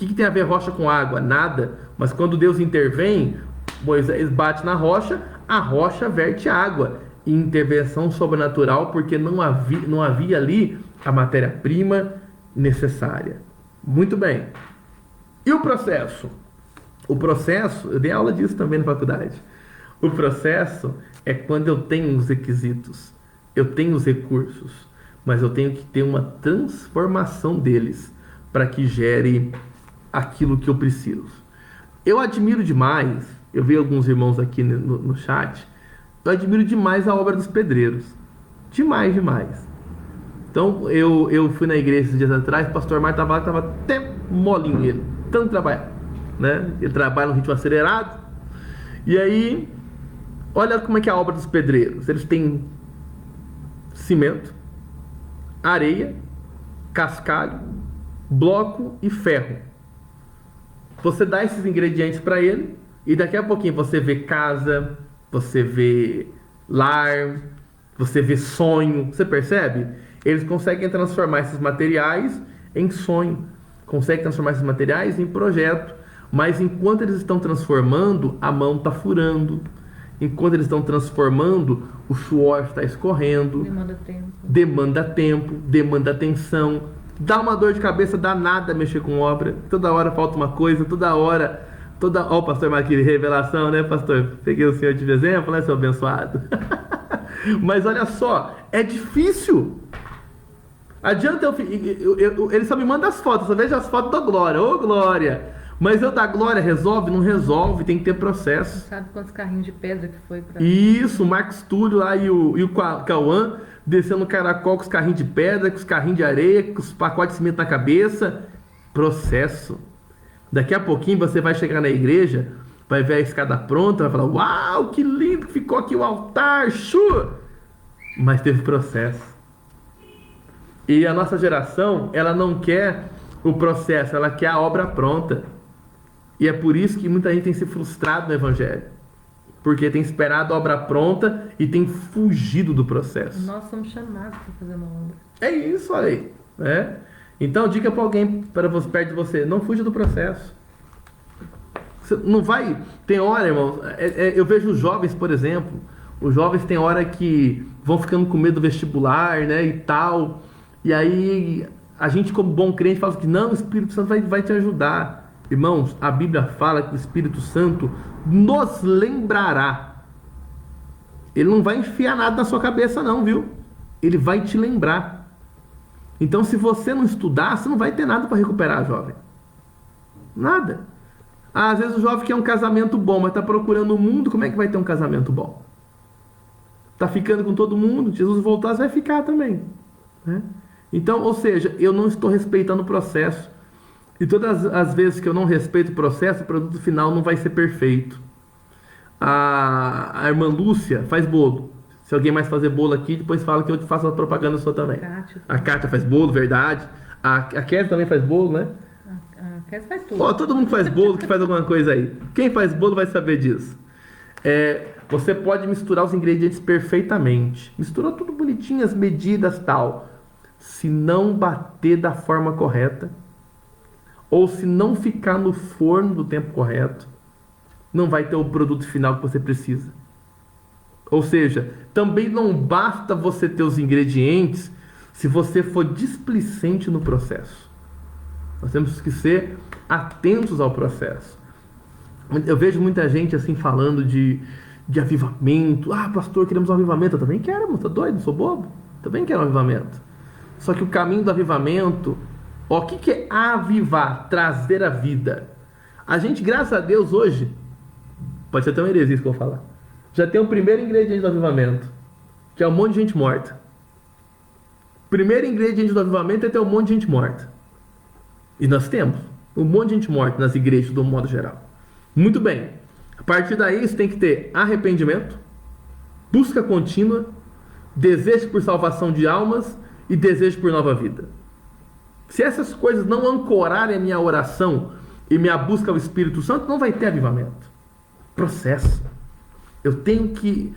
que tem a ver rocha com água? Nada. Mas quando Deus intervém, Moisés bate na rocha, a rocha verte água. Intervenção sobrenatural, porque não havia ali a matéria-prima necessária. Muito bem. E o processo? O processo, eu dei aula disso também na faculdade. O processo é quando eu tenho os requisitos, eu tenho os recursos, mas eu tenho que ter uma transformação deles para que gere aquilo que eu preciso. Eu admiro demais, eu vi alguns irmãos aqui no chat, eu admiro demais a obra dos pedreiros. Demais, demais. Então, eu fui na igreja esses dias atrás, o pastor Marta estava até molinho ele, tanto trabalhar, né? Ele trabalha no ritmo acelerado. E aí, olha como é que é a obra dos pedreiros. Eles têm cimento, areia, cascalho, bloco e ferro. Você dá esses ingredientes para ele e daqui a pouquinho você vê casa, você vê lar, você vê sonho. Você percebe? Eles conseguem transformar esses materiais em sonho, conseguem transformar esses materiais em projeto. Mas enquanto eles estão transformando, a mão está furando. Enquanto eles estão transformando, o suor está escorrendo. Demanda tempo, demanda atenção. Dá uma dor de cabeça danada mexer com obra. Toda hora falta uma coisa, toda hora. Ó, o pastor Marquinhos, revelação, né, pastor? Peguei o senhor de exemplo, né, seu abençoado? Mas olha só, é difícil. Adianta ele só me manda as fotos, só vejo as fotos da glória. Ô, glória! Mas eu da glória resolve? Não resolve, tem que ter processo. Não sabe quantos carrinhos de pedra que foi pra... Isso, o Marcos Túlio lá e o Cauã descendo o caracol com os carrinhos de pedra, com os carrinhos de areia, com os pacotes de cimento na cabeça. Processo. Daqui a pouquinho você vai chegar na igreja, vai ver a escada pronta, vai falar, uau, que lindo que ficou aqui o altar, mas teve processo. E a nossa geração, ela não quer o processo, ela quer a obra pronta. E é por isso que muita gente tem se frustrado no evangelho, porque tem esperado a obra pronta e tem fugido do processo. Nós somos chamados para fazer uma obra. É isso, olha aí, né? Então, diga para alguém perto de você, não fuja do processo. Você não vai... Tem hora, irmão, eu vejo os jovens, por exemplo, os jovens tem hora que vão ficando com medo do vestibular, né, e tal, e aí a gente como bom crente fala que não, o Espírito Santo vai te ajudar. Irmãos, a Bíblia fala que o Espírito Santo nos lembrará. Ele não vai enfiar nada na sua cabeça não, viu? Ele vai te lembrar. Então, se você não estudar, você não vai ter nada para recuperar, jovem. Nada. Às vezes o jovem quer um casamento bom, mas está procurando o mundo, como é que vai ter um casamento bom? Está ficando com todo mundo, Jesus voltar, você vai ficar também, né? Então, ou seja, eu não estou respeitando o processo. E todas as vezes que eu não respeito o processo, o produto final não vai ser perfeito. A irmã Lúcia faz bolo. Se alguém mais fazer bolo aqui, depois fala que eu te faço a propaganda sua também. A Kátia faz bolo, verdade. A Kézia também faz bolo, né? A Kézia faz tudo. Ó, todo mundo faz bolo, que faz alguma coisa aí. Quem faz bolo vai saber disso. Você pode misturar os ingredientes perfeitamente. Misturou tudo bonitinho, as medidas tal. Se não bater da forma correta, ou se não ficar no forno do tempo correto, não vai ter o produto final que você precisa. Ou seja, também não basta você ter os ingredientes se você for displicente no processo. Nós temos que ser atentos ao processo. Eu vejo muita gente assim falando de avivamento. Ah, pastor, queremos um avivamento. Eu também quero, irmão, tá doido? Sou bobo? Também quero um avivamento. Só que o caminho do avivamento, o que é avivar? Trazer a vida. A gente, graças a Deus, hoje, pode ser até uma heresia isso que eu vou falar, já tem o primeiro ingrediente do avivamento, que é um monte de gente morta. O primeiro ingrediente do avivamento é ter um monte de gente morta. E nós temos um monte de gente morta nas igrejas, do modo geral. Muito bem. A partir daí, você tem que ter arrependimento, busca contínua, desejo por salvação de almas e desejo por nova vida. Se essas coisas não ancorarem a minha oração e minha busca ao Espírito Santo, não vai ter avivamento. Processo. Eu tenho que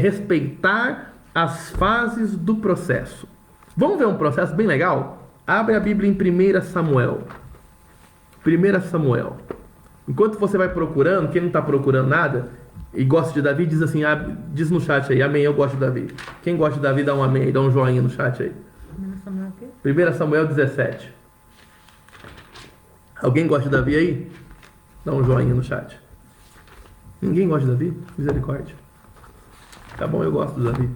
respeitar as fases do processo. Vamos ver um processo bem legal? Abre a Bíblia em 1 Samuel. 1 Samuel. Enquanto você vai procurando, quem não está procurando nada e gosta de Davi, diz assim, diz no chat aí, amém, eu gosto de Davi. Quem gosta de Davi, dá um amém, dá um joinha no chat aí. 1 Samuel 17. Alguém gosta de Davi aí? Dá um joinha no chat. Ninguém gosta de Davi? Misericórdia. Tá bom, eu gosto do Davi.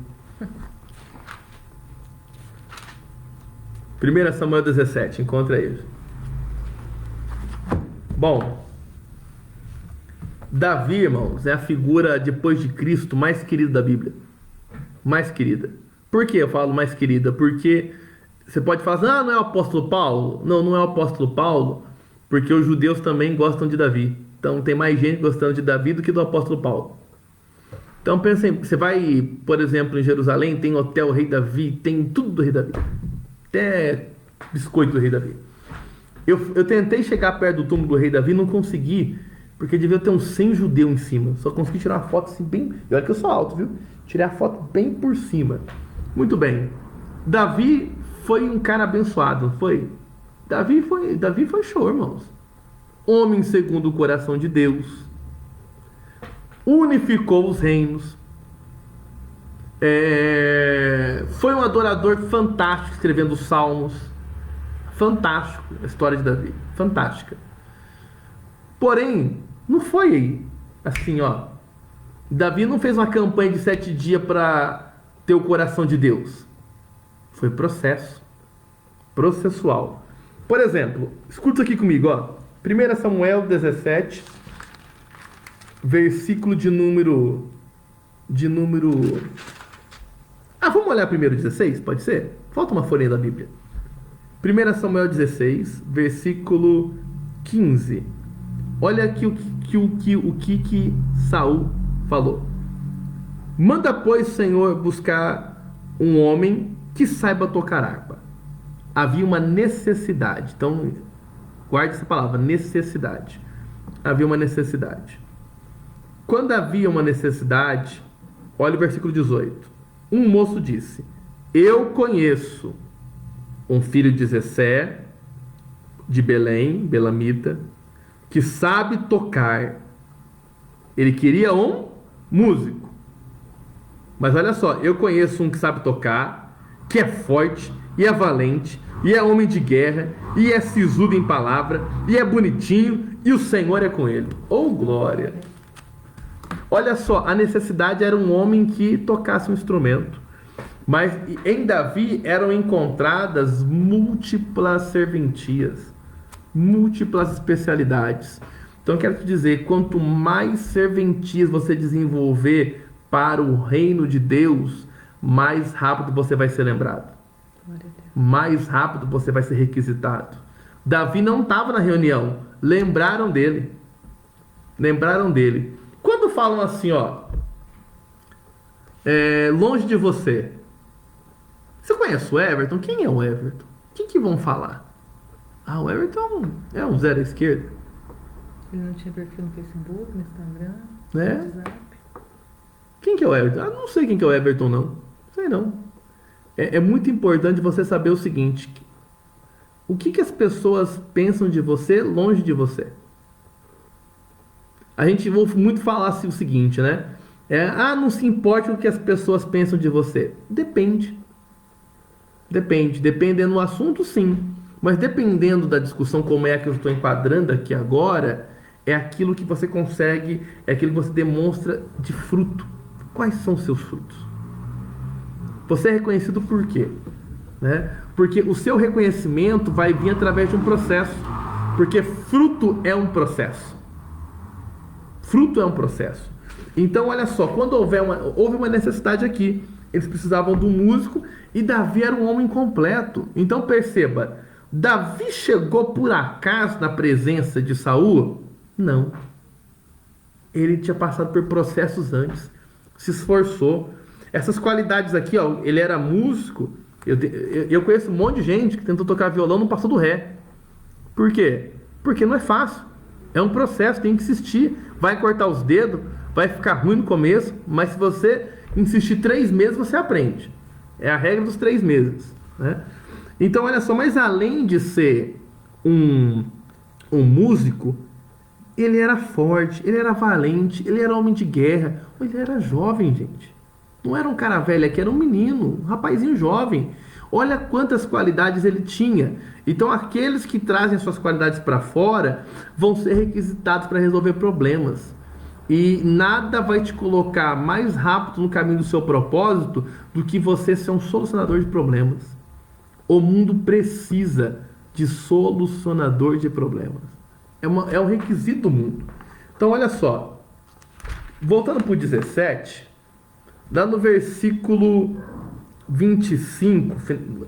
1 Samuel 17, encontra ele. Bom, Davi, irmãos, é a figura depois de Cristo mais querida da Bíblia. Mais querida. Por que eu falo mais querida? Porque você pode falar assim, não é o apóstolo Paulo? Não, não é o apóstolo Paulo, porque os judeus também gostam de Davi. Então tem mais gente gostando de Davi do que do apóstolo Paulo. Então pensem, você vai, por exemplo, em Jerusalém, tem hotel Rei Davi, tem tudo do Rei Davi. Até biscoito do Rei Davi. Eu tentei chegar perto do túmulo do Rei Davi, não consegui, porque devia ter uns 100 judeus em cima. Só consegui tirar uma foto assim bem... E olha que eu sou alto, viu? Tirei a foto bem por cima. Muito bem. Davi foi um cara abençoado, não foi? Davi foi show, irmãos. Homem segundo o coração de Deus. Unificou os reinos. Foi um adorador fantástico, escrevendo salmos. Fantástico a história de Davi. Fantástica. Porém, não foi assim, ó. Davi não fez uma campanha de 7 dias para ter o coração de Deus. Foi processo. Processual. Por exemplo, escuta aqui comigo, ó. 1 Samuel 17, versículo de número... vamos olhar primeiro 16, pode ser? Falta uma folhinha da Bíblia. 1 Samuel 16, versículo 15. Olha aqui o que Saul falou. Manda, pois, Senhor, buscar um homem que saiba tocar harpa. Havia uma necessidade. Então, guarde essa palavra, necessidade. Havia uma necessidade. Quando havia uma necessidade, olha o versículo 18. Um moço disse: eu conheço um filho de Zessé, de Belém, Belamita, que sabe tocar. Ele queria um músico. Mas olha só, eu conheço um que sabe tocar, que é forte, e é valente, e é homem de guerra, e é sisudo em palavra, e é bonitinho, e o Senhor é com ele. Oh, glória! Olha só, a necessidade era um homem que tocasse um instrumento. Mas em Davi eram encontradas múltiplas serventias, múltiplas especialidades. Então quero te dizer, quanto mais serventias você desenvolver para o reino de Deus, mais rápido você vai ser lembrado. Mais rápido você vai ser requisitado. Davi não estava na reunião, lembraram dele. Lembraram dele. Quando falam assim, ó, longe de você. Você conhece o Everton? Quem é o Everton? O que vão falar? O Everton é um zero à esquerda. Ele não tinha perfil no Facebook, no Instagram, no WhatsApp. Quem que é o Everton? Não sei quem que é o Everton, não. Sei não. É muito importante você saber o seguinte. O que as pessoas pensam de você longe de você? A gente ouve muito falar assim, o seguinte, né? Não se importe o que as pessoas pensam de você. Depende. Dependendo do assunto, sim. Mas dependendo da discussão, como é a que eu estou enquadrando aqui agora, é aquilo que você consegue, é aquilo que você demonstra de fruto. Quais são os seus frutos? Você é reconhecido por quê? Né? Porque o seu reconhecimento vai vir através de um processo. Porque fruto é um processo. Fruto é um processo. Então, olha só, quando houve uma necessidade aqui, eles precisavam de um músico e Davi era um homem completo. Então, perceba, Davi chegou por acaso na presença de Saul? Não. Ele tinha passado por processos antes, se esforçou. Essas qualidades aqui, ó, ele era músico. Eu conheço um monte de gente que tentou tocar violão e não passou do ré. Por quê? Porque não é fácil. É um processo, tem que insistir. Vai cortar os dedos, vai ficar ruim no começo, mas se você insistir 3 meses, você aprende. É a regra dos 3 meses, né? Então, olha só, mas além de ser um um músico, ele era forte, ele era valente, ele era homem de guerra, mas ele era jovem, gente. Não era um cara velho aqui, era um menino, um rapazinho jovem. Olha quantas qualidades ele tinha. Então aqueles que trazem suas qualidades para fora vão ser requisitados para resolver problemas. E nada vai te colocar mais rápido no caminho do seu propósito do que você ser um solucionador de problemas. O mundo precisa de solucionador de problemas. É um requisito do mundo. Então olha só. Voltando para o 17, lá no versículo 25,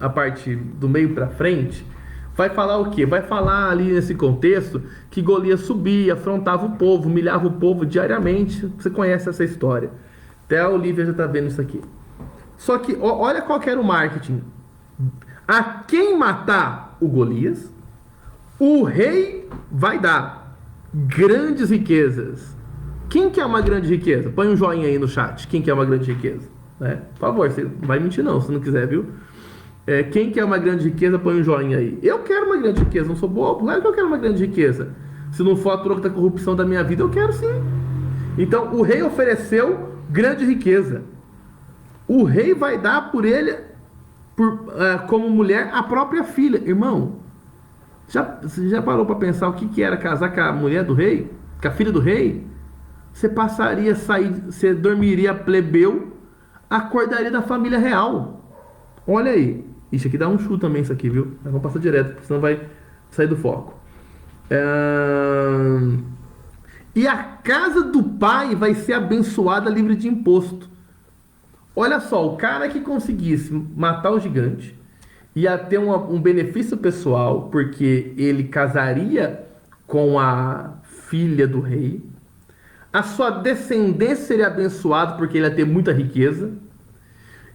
a parte do meio para frente, vai falar o quê? Vai falar ali nesse contexto que Golias subia, afrontava o povo, humilhava o povo diariamente. Você conhece essa história. Até a Olivia já está vendo isso aqui. Só que olha qual que era o marketing. A quem matar o Golias, o rei vai dar grandes riquezas. Quem quer uma grande riqueza? Põe um joinha aí no chat. Quem quer uma grande riqueza? Né? Por favor, você não vai mentir não, se não quiser, viu? Quem quer uma grande riqueza, põe um joinha aí. Eu quero uma grande riqueza, não sou bobo. Claro que eu quero uma grande riqueza. Se não for a troco da corrupção da minha vida, eu quero sim. Então, o rei ofereceu grande riqueza. O rei vai dar por ele, como mulher, a própria filha. Irmão, você já parou para pensar o que era casar com a mulher do rei? Com a filha do rei? Você dormiria plebeu, acordaria da família real. Olha aí. Isso aqui dá um chu também, isso aqui, viu? Mas vamos passar direto, porque senão vai sair do foco. E a casa do pai vai ser abençoada, livre de imposto. Olha só, o cara que conseguisse matar o gigante ia ter um benefício pessoal, porque ele casaria com a filha do rei. A sua descendência seria abençoada, porque ele ia ter muita riqueza.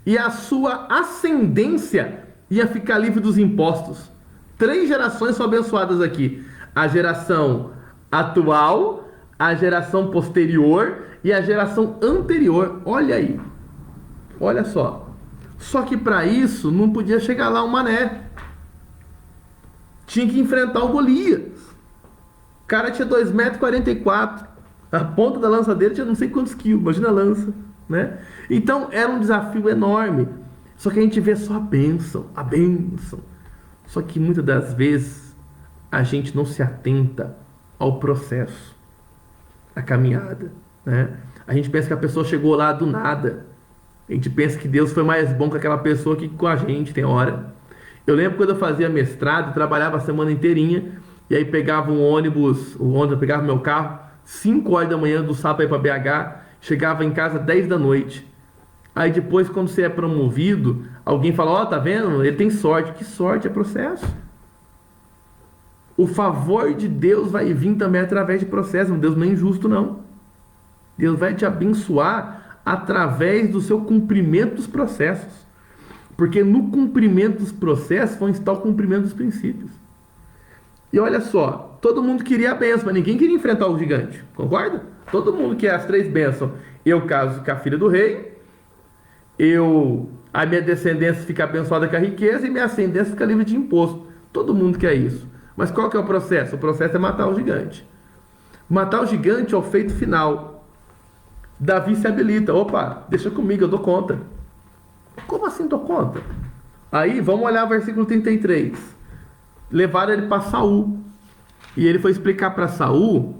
E a sua ascendência ia ficar livre dos impostos. 3 gerações são abençoadas aqui. A geração atual, a geração posterior e a geração anterior. Olha aí. Olha só. Só que para isso não podia chegar lá um mané. Tinha que enfrentar o Golias. O cara tinha 2,44 m. A ponta da lança dele tinha não sei quantos quilos. Imagina a lança. Né? Então era um desafio enorme. Só que a gente vê só a bênção. Só que muitas das vezes a gente não se atenta ao processo, à caminhada, né? A gente pensa que a pessoa chegou lá do nada. A gente pensa que Deus foi mais bom com aquela pessoa que com a gente, tem hora. Eu lembro quando eu fazia mestrado, trabalhava a semana inteirinha, e aí pegava o ônibus, eu pegava meu carro, 5 horas da manhã do sábado para BH, chegava em casa 10 da noite. Aí depois, quando você é promovido, alguém fala, ó, tá vendo? Ele tem sorte. Que sorte? É processo. O favor de Deus vai vir também através de processo. Deus não é injusto, não. Deus vai te abençoar através do seu cumprimento dos processos. Porque no cumprimento dos processos vão estar o cumprimento dos princípios. E olha só, todo mundo queria a bênção, mas ninguém queria enfrentar o gigante. Concorda? Todo mundo quer as 3 bênçãos. Eu caso com a filha do rei, a minha descendência fica abençoada com a riqueza e minha ascendência fica livre de imposto. Todo mundo quer isso. Mas qual que é o processo? O processo é matar o gigante. Matar o gigante é o feito final. Davi se habilita. Opa, deixa comigo, eu dou conta. Como assim dou conta? Aí, vamos olhar o versículo 33. Levaram ele para Saul. E ele foi explicar para Saul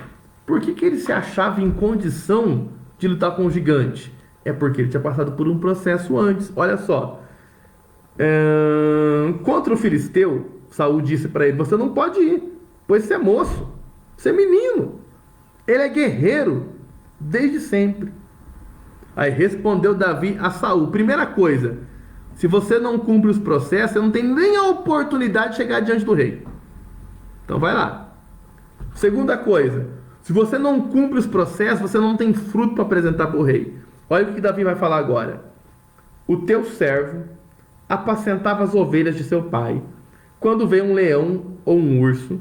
por que ele se achava em condição de lutar com o gigante. É porque ele tinha passado por um processo antes. Olha só. Contra o filisteu, Saul disse para ele, você não pode ir, pois você é moço, você é menino. Ele é guerreiro desde sempre. Aí respondeu Davi a Saul. Primeira coisa, se você não cumpre os processos, você não tem nem a oportunidade de chegar diante do rei. Então vai lá. Segunda coisa, se você não cumpre os processos, você não tem fruto para apresentar para o rei. Olha o que Davi vai falar agora. O teu servo apacentava as ovelhas de seu pai, quando veio um leão ou um urso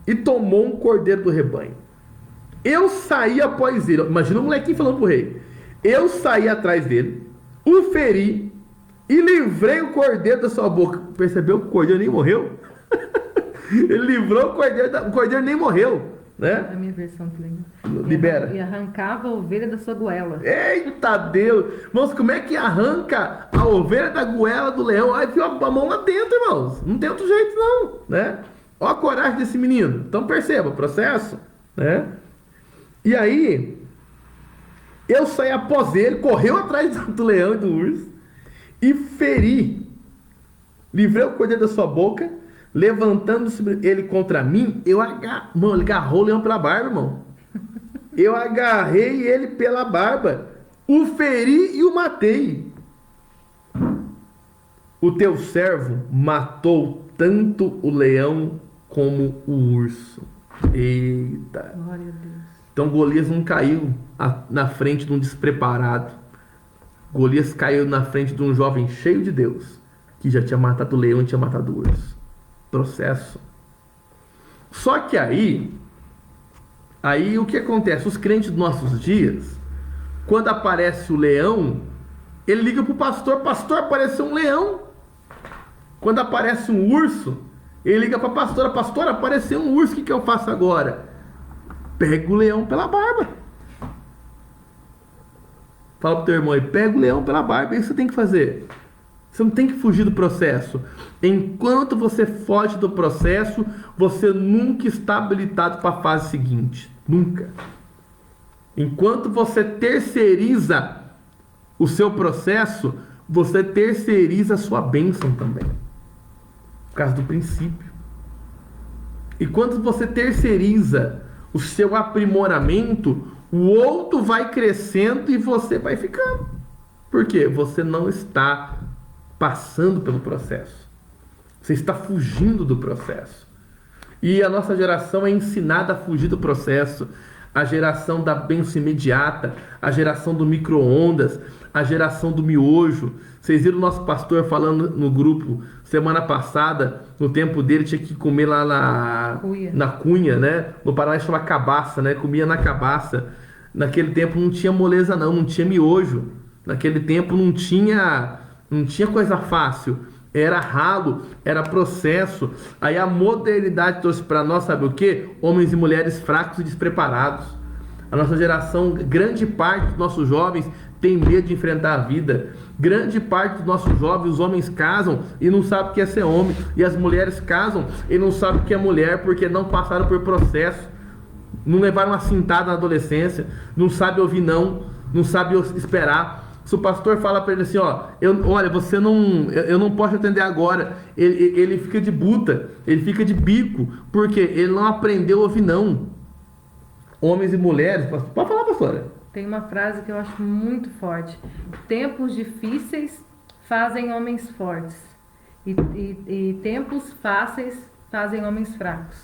e tomou um cordeiro do rebanho. Eu saí após ele. Imagina um molequinho falando para o rei. Eu saí atrás dele, o feri e livrei o cordeiro da sua boca. Percebeu que o cordeiro nem morreu? Ele livrou o cordeiro, o cordeiro nem morreu, né? A minha versão que lembra. Libera. E arrancava a ovelha da sua goela. Eita Deus! Irmãos, como é que arranca a ovelha da goela do leão? Aí viu a mão lá dentro, irmãos. Não tem outro jeito não, né? Olha a coragem desse menino. Então perceba o processo, né? E aí, eu saí após ele, correu atrás do leão e do urso e feri. Livrei o cordeiro da sua boca, levantando-se ele contra mim, mano, ele agarrou o leão pela barba, irmão. Eu agarrei ele pela barba, o feri e o matei. O teu servo matou tanto o leão como o urso. Eita. Glória a Deus. Então Golias não caiu na frente de um despreparado. Golias caiu na frente de um jovem cheio de Deus, que já tinha matado o leão e tinha matado o urso. Processo. Só que aí o que acontece? Os crentes dos nossos dias, quando aparece o leão, ele liga pro pastor: pastor, apareceu um leão. Quando aparece um urso, ele liga pra pastora: pastor, apareceu um urso, o que eu faço agora? Pega o leão pela barba. Fala pro teu irmão aí: pega o leão pela barba. É isso que você tem que fazer. Você não tem que fugir do processo. Enquanto você foge do processo, você nunca está habilitado para a fase seguinte. Nunca. Enquanto você terceiriza o seu processo, você terceiriza a sua bênção também. Por causa do princípio. E quando você terceiriza o seu aprimoramento, o outro vai crescendo e você vai ficando. Por quê? Você não está passando pelo processo. Você está fugindo do processo. E a nossa geração é ensinada a fugir do processo. A geração da bênção imediata, a geração do micro-ondas, a geração do miojo. Vocês viram o nosso pastor falando no grupo semana passada, no tempo dele tinha que comer lá na cunha, né? No Paraná chama cabaça, né? Comia na cabaça. Naquele tempo não tinha moleza não tinha miojo. Naquele tempo não tinha coisa fácil. Era ralo, era processo. Aí a modernidade trouxe para nós, sabe o quê? Homens e mulheres fracos e despreparados. A nossa geração, grande parte dos nossos jovens tem medo de enfrentar a vida. Grande parte dos nossos jovens, os homens casam e não sabem o que é ser homem. E as mulheres casam e não sabem o que é mulher, porque não passaram por processo. Não levaram uma cintada na adolescência. Não sabe ouvir não sabe esperar. Se o pastor fala para ele assim, olha, eu não posso atender agora, ele fica de buta, ele fica de bico, porque ele não aprendeu a ouvir não. Homens e mulheres, pode falar, pastora. Tem uma frase que eu acho muito forte: tempos difíceis fazem homens fortes e tempos fáceis fazem homens fracos.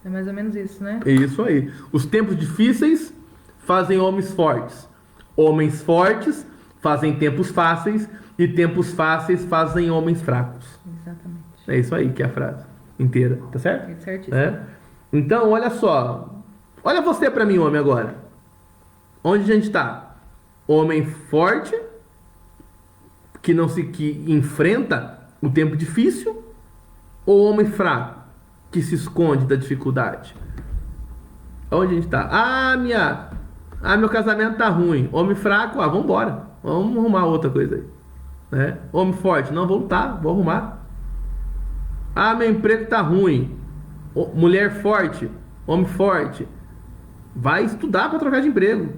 É mais ou menos isso, né? É isso aí. Os tempos difíceis fazem homens fortes. Homens fortes fazem tempos fáceis e tempos fáceis fazem homens fracos. Exatamente. É isso aí que é a frase inteira, tá certo? É certíssimo. É? Então, olha só. Olha você para mim, homem, agora. Onde a gente está? Homem forte, que enfrenta o tempo difícil, ou homem fraco, que se esconde da dificuldade? Onde a gente está? Meu casamento tá ruim. Homem fraco, vamos embora. Vamos arrumar outra coisa aí, né? Homem forte, não, vou lutar, vou arrumar. Meu emprego tá ruim. Mulher forte, homem forte, vai estudar para trocar de emprego.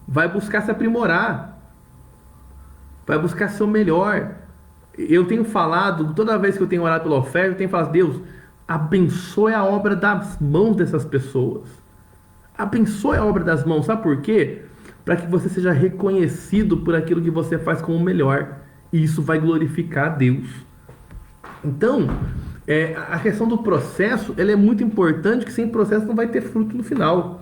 Vai buscar se aprimorar. Vai buscar ser o melhor. Eu tenho falado, toda vez que eu tenho orado pela oferta, eu tenho falado: Deus, abençoe a obra das mãos dessas pessoas. Abençoe a obra das mãos. Sabe por quê? Para que você seja reconhecido por aquilo que você faz como melhor. E isso vai glorificar a Deus. Então, a questão do processo, ela é muito importante, que sem processo não vai ter fruto no final.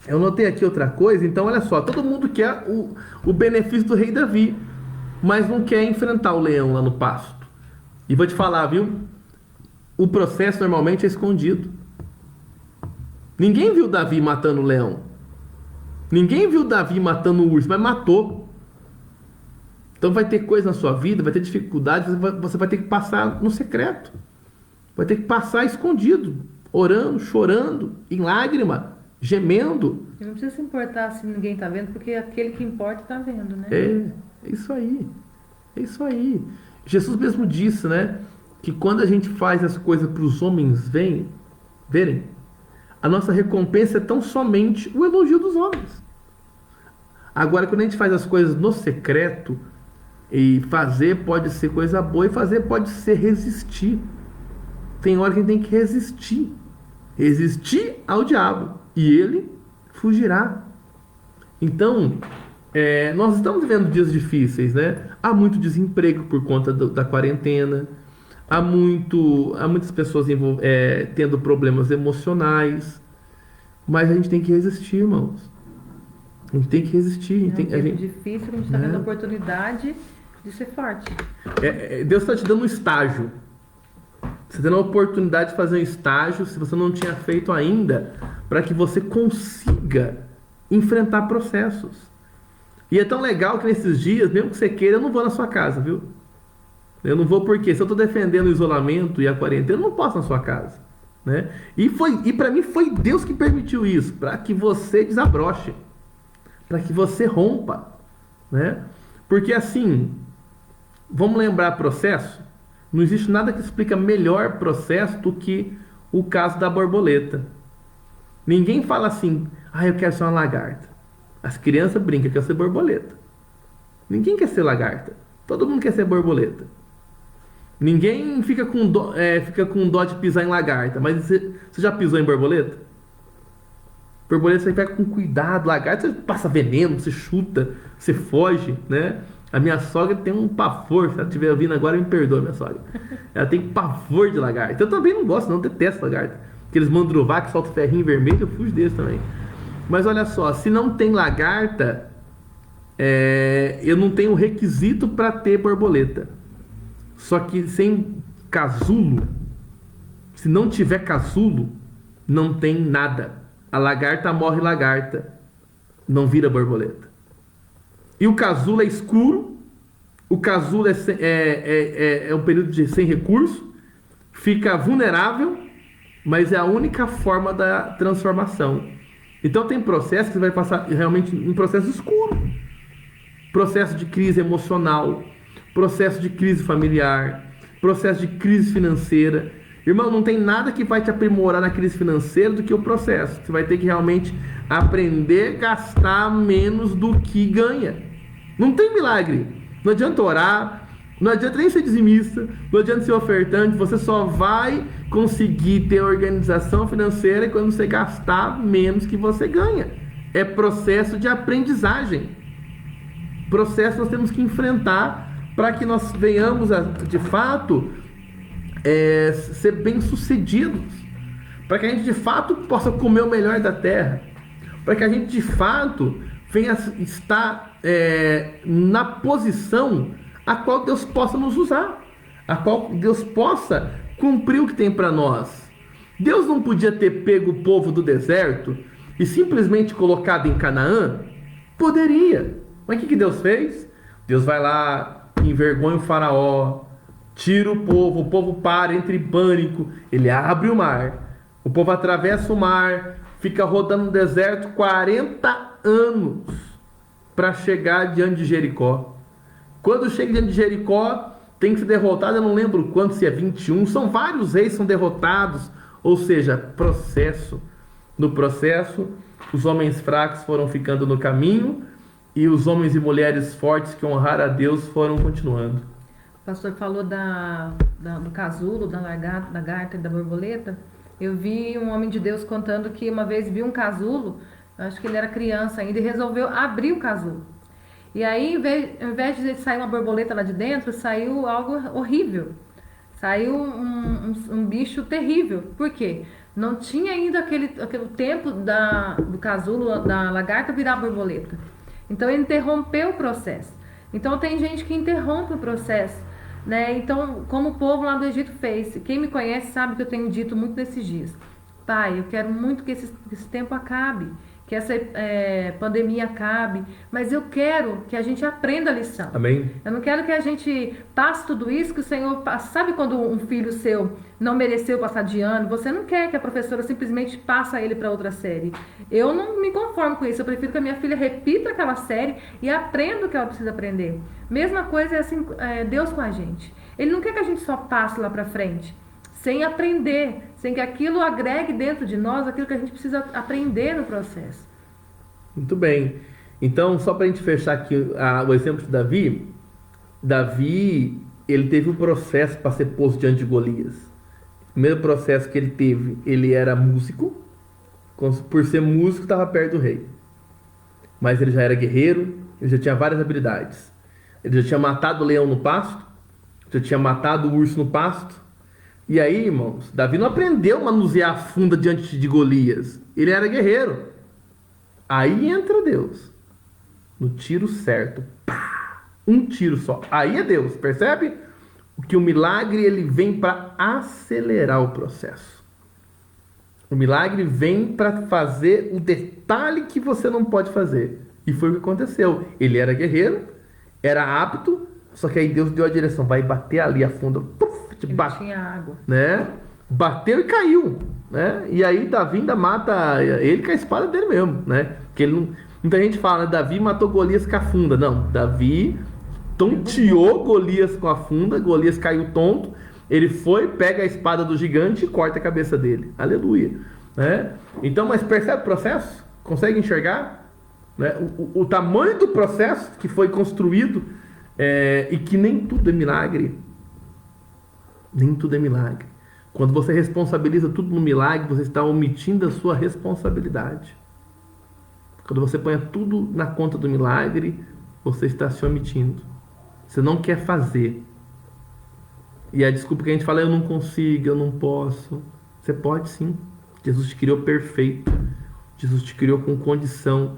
Eu notei aqui outra coisa. Então, olha só. Todo mundo quer o benefício do rei Davi, mas não quer enfrentar o leão lá no pasto. E vou te falar, viu? O processo normalmente é escondido. Ninguém viu Davi matando o leão. Ninguém viu Davi matando o urso, mas matou. Então vai ter coisa na sua vida, vai ter dificuldades, você vai ter que passar no secreto. Vai ter que passar escondido, orando, chorando, em lágrima, gemendo. E não precisa se importar se ninguém está vendo, porque aquele que importa está vendo, né? É isso aí. É isso aí. Jesus mesmo disse, né? Que quando a gente faz as coisas para os homens verem, a nossa recompensa é tão somente o elogio dos homens. Agora, quando a gente faz as coisas no secreto, e fazer pode ser coisa boa, e fazer pode ser resistir. Tem hora que a gente tem que resistir. Resistir ao diabo. E ele fugirá. Então, nós estamos vivendo dias difíceis, né? Há muito desemprego por conta da quarentena. Há muitas pessoas tendo problemas emocionais. Mas a gente tem que resistir, irmãos. A gente tem que resistir. É difícil, a gente está tendo a oportunidade de ser forte. Deus está te dando um estágio. Você está tendo a oportunidade de fazer um estágio, se você não tinha feito ainda, para que você consiga enfrentar processos. E é tão legal que nesses dias, mesmo que você queira, eu não vou na sua casa, viu? Eu não vou porque se eu estou defendendo o isolamento e a quarentena, eu não posso na sua casa, né? E para mim foi Deus que permitiu isso, para que você desabroche, para que você rompa, né? Porque assim, vamos lembrar processo? Não existe nada que explica melhor processo do que o caso da borboleta. Ninguém fala assim, eu quero ser uma lagarta. As crianças brincam, quer ser borboleta. Ninguém quer ser lagarta. Todo mundo quer ser borboleta. Ninguém fica com dó de pisar em lagarta. Mas você já pisou em borboleta? Borboleta você pega com cuidado. Lagarta você passa veneno, você chuta, você foge, né? A minha sogra tem um pavor. Se ela estiver ouvindo agora, me perdoa, minha sogra. Ela tem pavor de lagarta. Eu também não gosto, não, detesto lagarta. Aqueles mandruvá que soltam ferrinho vermelho, eu fujo deles também. Mas olha só, se não tem lagarta, eu não tenho requisito para ter borboleta. Só que sem casulo, se não tiver casulo, não tem nada. A lagarta morre lagarta, não vira borboleta. E o casulo é escuro, o casulo é um período sem recurso, fica vulnerável, mas é a única forma da transformação. Então tem processo que você vai passar realmente em processo escuro. Processo de crise emocional, processo de crise familiar, processo de crise financeira. Irmão, não tem nada que vai te aprimorar na crise financeira do que o processo. Você vai ter que realmente aprender a gastar menos do que ganha. Não tem milagre. Não adianta orar, não adianta nem ser dizimista, não adianta ser ofertante. Você só vai conseguir ter organização financeira quando você gastar menos que você ganha. É processo de aprendizagem. Processo nós temos que enfrentar para que nós venhamos de fato ser bem-sucedidos, para que a gente de fato possa comer o melhor da terra, para que a gente de fato venha estar na posição a qual Deus possa nos usar, a qual Deus possa cumprir o que tem para nós. Deus não podia ter pego o povo do deserto e simplesmente colocado em Canaã? Poderia, mas o que Deus fez? Deus vai lá, envergonha o faraó, tira o povo para, entra em pânico, ele abre o mar, o povo atravessa o mar, fica rodando no deserto 40 anos para chegar diante de Jericó. Quando chega diante de Jericó, tem que ser derrotado, eu não lembro quanto, se é 21, são vários reis que são derrotados, ou seja, processo. No processo, os homens fracos foram ficando no caminho e os homens e mulheres fortes que honraram a Deus foram continuando. O pastor falou do casulo, da lagarta e da borboleta. Eu vi um homem de Deus contando que uma vez viu um casulo, acho que ele era criança ainda, e resolveu abrir o casulo. E aí, ao invés de sair uma borboleta lá de dentro, saiu algo horrível. Saiu um bicho terrível. Por quê? Não tinha ainda aquele tempo do casulo, da lagarta virar borboleta. Então, ele interrompeu o processo. Então, tem gente que interrompe o processo, né? Então, como o povo lá do Egito fez. Quem me conhece sabe que eu tenho dito muito nesses dias. Pai, eu quero muito que esse tempo acabe. que essa pandemia acabe, mas eu quero que a gente aprenda a lição. Amém? Eu não quero que a gente passe tudo isso, que o Senhor passe. Sabe quando um filho seu não mereceu passar de ano? Você não quer que a professora simplesmente passe ele para outra série. Eu não me conformo com isso. Eu prefiro que a minha filha repita aquela série e aprenda o que ela precisa aprender. Mesma coisa é assim, Deus com a gente. Ele não quer que a gente só passe lá para frente, sem aprender, sem que aquilo agregue dentro de nós aquilo que a gente precisa aprender no processo. Muito bem. Então, só para a gente fechar aqui o exemplo de Davi, ele teve um processo para ser posto diante de Golias. O primeiro processo que ele teve, ele era músico, por ser músico estava perto do rei. Mas ele já era guerreiro, ele já tinha várias habilidades. Ele já tinha matado o leão no pasto, já tinha matado o urso no pasto. E aí, irmãos, Davi não aprendeu a manusear a funda diante de Golias. Ele era guerreiro. Aí entra Deus. No tiro certo. Pá! Um tiro só. Aí é Deus, percebe? Que o milagre ele vem para acelerar o processo. O milagre vem para fazer o detalhe que você não pode fazer. E foi o que aconteceu. Ele era guerreiro, era apto, só que aí Deus deu a direção. Vai bater ali a funda. Tinha água, né? Bateu e caiu, né? E aí Davi ainda mata ele com a espada dele mesmo, né? Que ele não... Muita gente fala, né? Davi matou Golias com a funda. Não, Davi tonteou Golias com a funda, Golias caiu tonto, ele foi, pega a espada do gigante e corta a cabeça dele. Aleluia, né? Então, mas percebe o processo? Consegue enxergar? Né? O tamanho do processo que foi construído e que nem tudo é milagre. Nem tudo é milagre. Quando você responsabiliza tudo no milagre, você está omitindo a sua responsabilidade. Quando você põe tudo na conta do milagre, você está se omitindo. Você não quer fazer. E a desculpa que a gente fala, eu não consigo, eu não posso. Você pode sim. Jesus te criou perfeito. Jesus te criou com condição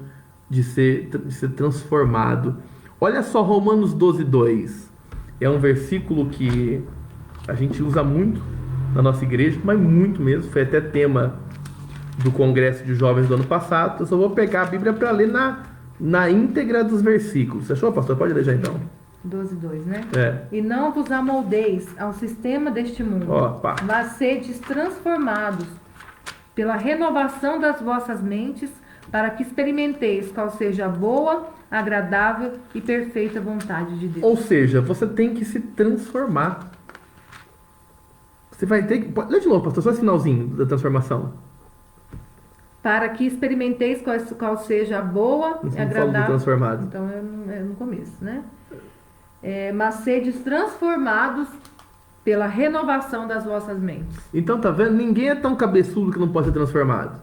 de ser transformado. Olha só Romanos 12:2. É um versículo que a gente usa muito na nossa igreja, mas muito mesmo. Foi até tema do congresso de jovens do ano passado. Eu só vou pegar a Bíblia para ler na íntegra dos versículos. Você achou, pastor? Pode ler já então. 12:2, né? É. E não vos amoldeis ao sistema deste mundo, mas sedes transformados pela renovação das vossas mentes, para que experimenteis qual seja a boa, agradável e perfeita vontade de Deus. Ou seja, você tem que se transformar. Você vai ter que... Lê de novo, pastor, só esse finalzinho da transformação. Para que experimenteis qual seja a boa e agradável... Transformado. Então é no começo, né? Mas sedes transformados pela renovação das vossas mentes. Então, tá vendo? Ninguém é tão cabeçudo que não pode ser transformado.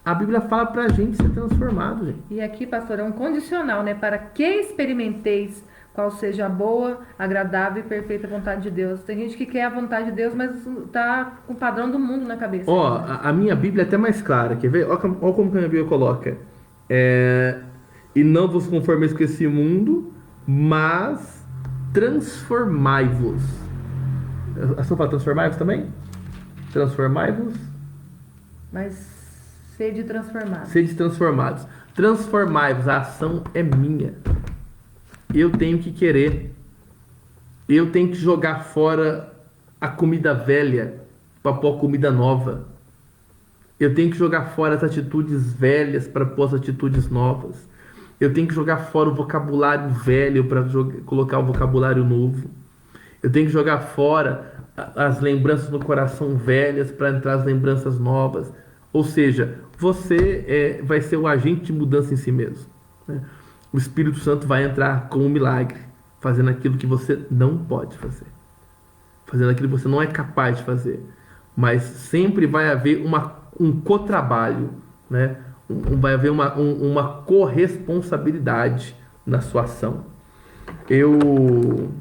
A Bíblia fala pra gente ser transformado, gente. E aqui, pastor, é um condicional, né? Para que experimenteis qual seja a boa, agradável e perfeita vontade de Deus. Tem gente que quer a vontade de Deus, mas tá com o padrão do mundo na cabeça. A minha Bíblia é até mais clara, quer ver? Olha como que a minha Bíblia coloca. E não vos conformeis com esse mundo, mas transformai-vos. A sua fala transformai-vos também? Transformai-vos. Mas sede transformados. Sede transformados. Transformai-vos, a ação é minha. Eu tenho que querer. Eu tenho que jogar fora a comida velha para pôr comida nova. Eu tenho que jogar fora as atitudes velhas para pôr as atitudes novas. Eu tenho que jogar fora o vocabulário velho para colocar o vocabulário novo. Eu tenho que jogar fora as lembranças no coração velhas para entrar as lembranças novas. Ou seja, você vai ser o agente de mudança em si mesmo, né? O Espírito Santo vai entrar com um milagre, fazendo aquilo que você não pode fazer, fazendo aquilo que você não é capaz de fazer. Mas sempre vai haver um cotrabalho, né? Vai haver uma corresponsabilidade na sua ação. Eu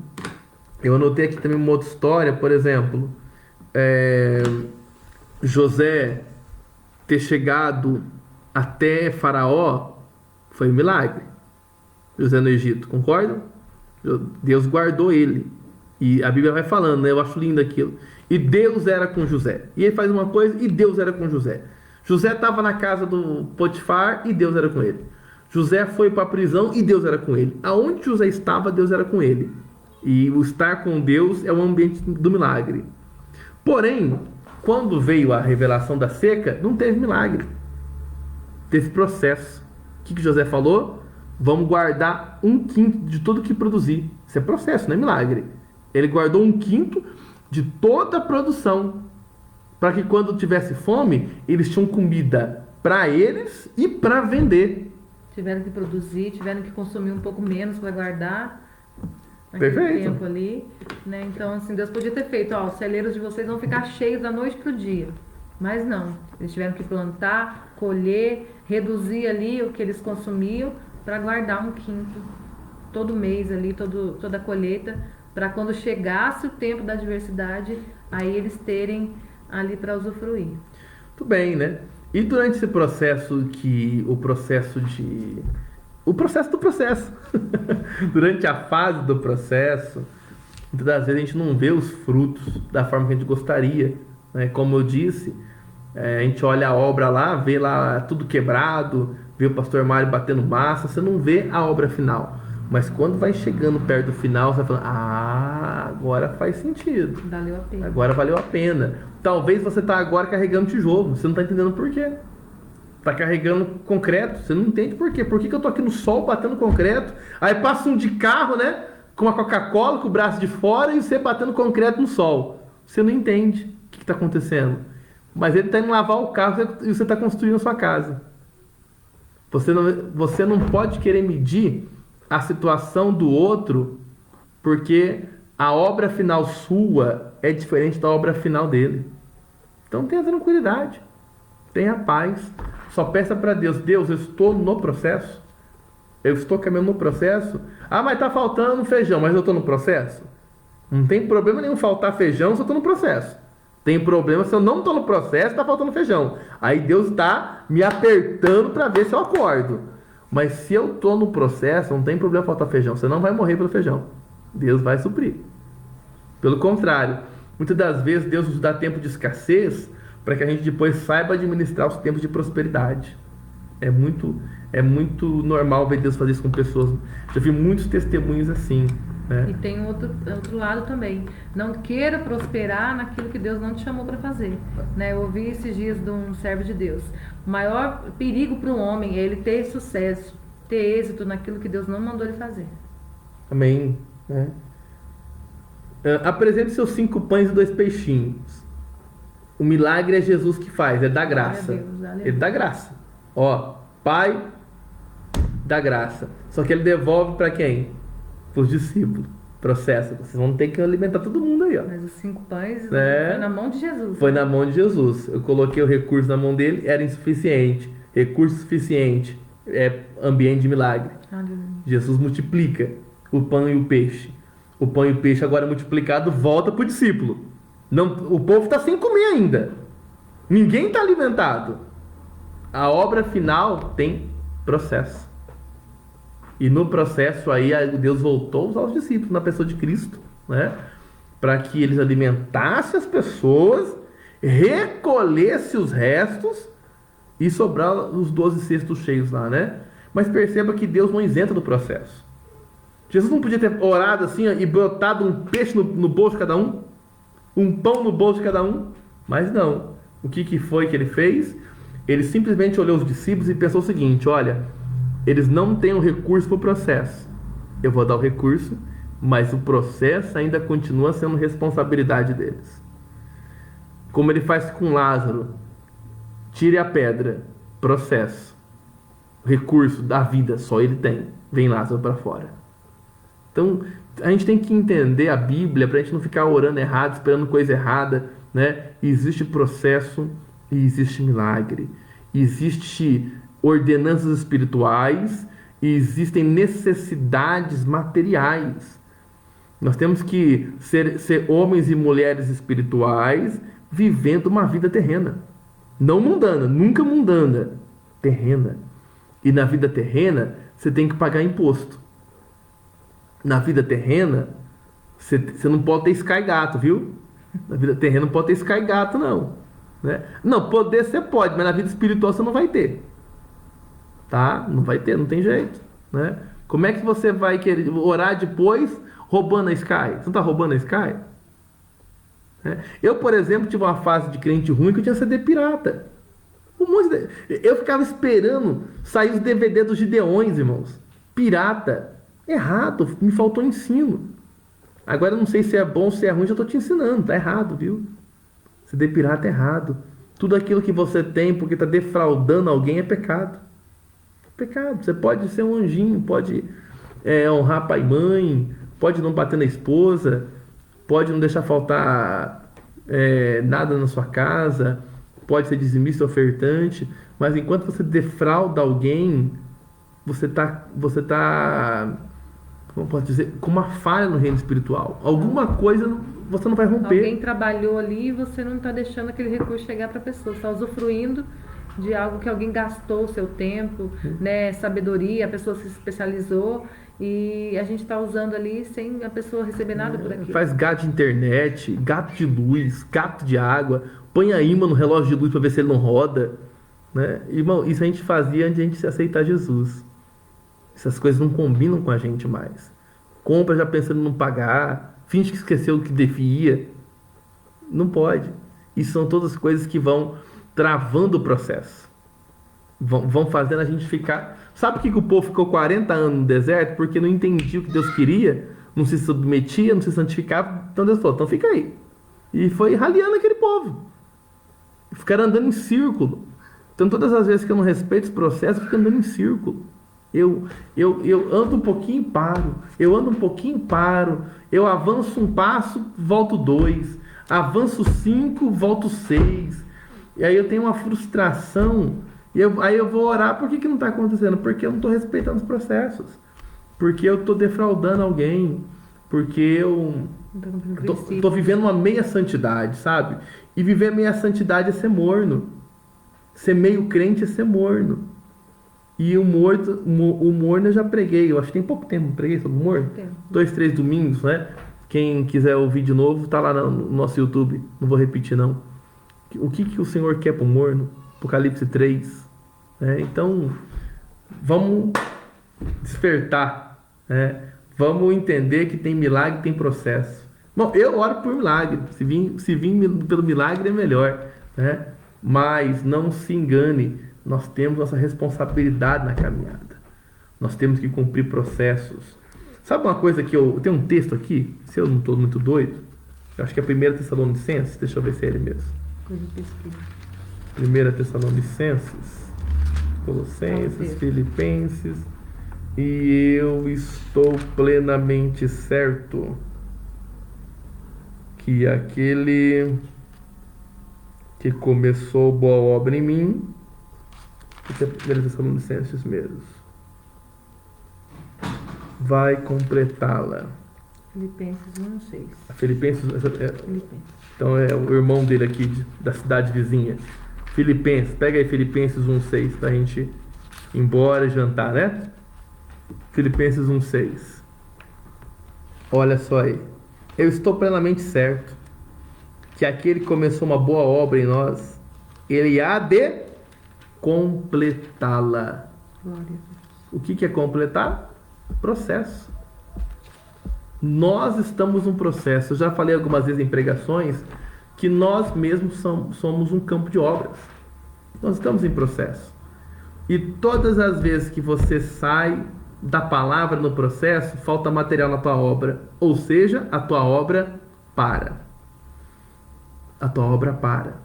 anotei aqui também uma outra história, por exemplo, José ter chegado até Faraó foi um milagre. José no Egito, concordam? Deus guardou ele. E a Bíblia vai falando, né? Eu acho lindo aquilo. E Deus era com José. E ele faz uma coisa e Deus era com José. José estava na casa do Potifar e Deus era com ele. José foi para a prisão e Deus era com ele. Aonde José estava, Deus era com ele. E o estar com Deus é o ambiente do milagre. Porém, quando veio a revelação da seca, não teve milagre. Teve processo. O que José falou? Vamos guardar 1/5 de tudo que produzir. Isso é processo, não é milagre. Ele guardou 1/5 de toda a produção, para que quando tivesse fome, eles tinham comida para eles e para vender. Tiveram que produzir, tiveram que consumir um pouco menos para guardar naquele Perfeito. tempo ali, né? Então, assim, Deus podia ter feito, ó, os celeiros de vocês vão ficar cheios da noite pro dia. Mas não, eles tiveram que plantar, colher, reduzir ali o que eles consumiam para guardar 1/5 todo mês ali, toda a colheita, para quando chegasse o tempo da adversidade, aí eles terem ali para usufruir. Tudo bem, né? E durante esse processo o processo do processo. Durante a fase do processo, muitas das vezes a gente não vê os frutos da forma que a gente gostaria, né? Como eu disse, a gente olha a obra lá, vê lá tudo quebrado, vê o pastor Mário batendo massa, você não vê a obra final. Mas quando vai chegando perto do final, você vai falando, agora faz sentido. Valeu a pena. Agora valeu a pena. Talvez você está agora carregando tijolo, você não está entendendo por quê. Está carregando concreto, você não entende por quê. Por que eu estou aqui no sol batendo concreto? Aí passa um de carro, né? Com uma Coca-Cola, com o braço de fora e você batendo concreto no sol. Você não entende o que está acontecendo. Mas ele está indo lavar o carro e você está construindo a sua casa. Você não pode querer medir a situação do outro, porque a obra final sua é diferente da obra final dele. Então tenha tranquilidade, tenha paz. Só peça para Deus, Deus, eu estou no processo, eu estou caminhando no processo. Mas tá faltando feijão, mas eu estou no processo. Não tem problema nenhum faltar feijão se eu estou no processo. Tem problema se eu não estou no processo, está faltando feijão. Aí Deus está me apertando para ver se eu acordo. Mas se eu estou no processo, não tem problema faltar feijão. Você não vai morrer pelo feijão. Deus vai suprir. Pelo contrário, muitas das vezes Deus nos dá tempo de escassez para que a gente depois saiba administrar os tempos de prosperidade. É muito normal ver Deus fazer isso com pessoas. Já vi muitos testemunhos assim, né? E tem outro lado também. Não queira prosperar naquilo que Deus não te chamou para fazer, né? Eu ouvi esses dias de um servo de Deus. O maior perigo para um homem é ele ter sucesso, ter êxito naquilo que Deus não mandou ele fazer. Amém, né? Apresente seus 5 pães e 2 peixinhos. O milagre é Jesus que faz, é da graça. Ele dá graça. Ó, Pai, dá graça. Só que ele devolve para quem? Para os discípulos. Processo. Vocês vão ter que alimentar todo mundo aí, ó. Mas os 5 pães foi na mão de Jesus. Foi na mão de Jesus. Eu coloquei o recurso na mão dele, era insuficiente. Recurso suficiente é ambiente de milagre. Aleluia. Jesus multiplica o pão e o peixe. O pão e o peixe agora multiplicado volta para o discípulo. Não, o povo está sem comer ainda. Ninguém está alimentado. A obra final tem processo. E no processo aí Deus voltou a usar os discípulos na pessoa de Cristo, né? Para que eles alimentassem as pessoas, recolhessem os restos e sobrar os 12 cestos cheios lá, né? Mas perceba que Deus não isenta do processo. Jesus não podia ter orado assim, ó, e brotado um peixe no bolso de cada um, um pão no bolso de cada um, mas não. O que foi que ele fez? Ele simplesmente olhou os discípulos e pensou o seguinte: olha, eles não têm o recurso para o processo. Eu vou dar o recurso, mas o processo ainda continua sendo responsabilidade deles. Como ele faz com Lázaro: tire a pedra, processo. Recurso da vida só ele tem. Vem Lázaro para fora. Então, a gente tem que entender a Bíblia para a gente não ficar orando errado, esperando coisa errada, né? Existe processo e existe milagre. Existe ordenanças espirituais e existem necessidades materiais. Nós temos que ser homens e mulheres espirituais vivendo uma vida terrena. Não mundana, nunca mundana, terrena. E na vida terrena, você tem que pagar imposto. Na vida terrena, você não pode ter Sky Gato, viu? Na vida terrena não pode ter Sky Gato, não. né? Não, poder você pode, mas na vida espiritual você não vai ter. Tá? Não vai ter, não tem jeito, né? Como é que você vai querer orar depois roubando a Sky? Você não tá roubando a Sky? Né? Eu, por exemplo, tive uma fase de crente ruim que eu tinha CD pirata. Eu ficava esperando sair os DVD dos Gideões, irmãos. Pirata. Errado, me faltou ensino. Agora eu não sei se é bom ou se é ruim, já estou te ensinando, tá errado, viu? CD pirata é errado. Tudo aquilo que você tem porque está defraudando alguém é pecado. Pecado. Você pode ser um anjinho, pode honrar pai e mãe, pode não bater na esposa, pode não deixar faltar nada na sua casa, pode ser dizimista ou ofertante, mas enquanto você defrauda alguém, você tá, como posso dizer, com uma falha no reino espiritual. Alguma coisa você não vai romper. Alguém trabalhou ali e você não está deixando aquele recurso chegar para a pessoa, você está usufruindo de algo que alguém gastou o seu tempo, né, sabedoria, a pessoa se especializou e a gente está usando ali sem a pessoa receber nada por aquilo. Faz gato de internet, gato de luz, gato de água, põe a imã no relógio de luz para ver se ele não roda, né? Irmão, isso a gente fazia antes de a gente aceitar Jesus. Essas coisas não combinam com a gente mais. Compra já pensando em não pagar, finge que esqueceu o que devia. Não pode. Isso são todas coisas que vão travando o processo. Vão fazendo a gente ficar... Sabe por que o povo ficou 40 anos no deserto? Porque não entendia o que Deus queria, não se submetia, não se santificava. Então Deus falou, então fica aí. E foi raliando aquele povo. Ficaram andando em círculo. Então todas as vezes que eu não respeito esse processo, eu fico andando em círculo. Eu ando um pouquinho e paro. Eu ando um pouquinho e paro. Eu avanço um passo, volto 2. Avanço 5, volto 6. E aí eu tenho uma frustração. E aí eu vou orar. Por que não está acontecendo? Porque eu não estou respeitando os processos. Porque eu estou defraudando alguém. Porque eu estou vivendo uma meia santidade, sabe? E viver meia santidade é ser morno. Ser meio crente é ser morno. E o morno eu já preguei. Eu acho que tem pouco tempo que eu preguei sobre o morno. 2, 3 domingos, né? Quem quiser ouvir de novo, tá lá no nosso YouTube. Não vou repetir, não. O que o Senhor quer para o morno? Apocalipse 3. Então, vamos despertar. Vamos entender que tem milagre, tem processo. Bom, eu oro por milagre. Se vir pelo milagre é melhor. Mas não se engane. Nós temos nossa responsabilidade na caminhada. Nós temos que cumprir processos. Sabe uma coisa que eu tenho um texto aqui? Se eu não estou muito doido, eu acho que é 1 Tessalonicenses. Deixa eu ver se é ele mesmo. 1 Tessalonicenses, Colossenses, Filipenses. E eu estou plenamente certo que aquele que começou boa obra em mim, que é 1 Tessalonicenses mesmo, vai completá-la. Filipenses 1:6. Filipenses. Então é o irmão dele aqui da cidade vizinha. Filipenses, pega aí Filipenses 1:6 pra gente ir embora e jantar, né? Filipenses 1:6. Olha só aí. Eu estou plenamente certo que aquele que começou uma boa obra em nós, ele há de completá-la. O que é completar? Processo. Nós estamos num processo. Eu já falei algumas vezes em pregações que nós mesmos somos um campo de obras. Nós estamos em processo. E todas as vezes que você sai da palavra no processo, falta material na tua obra. Ou seja, a tua obra para. A tua obra para.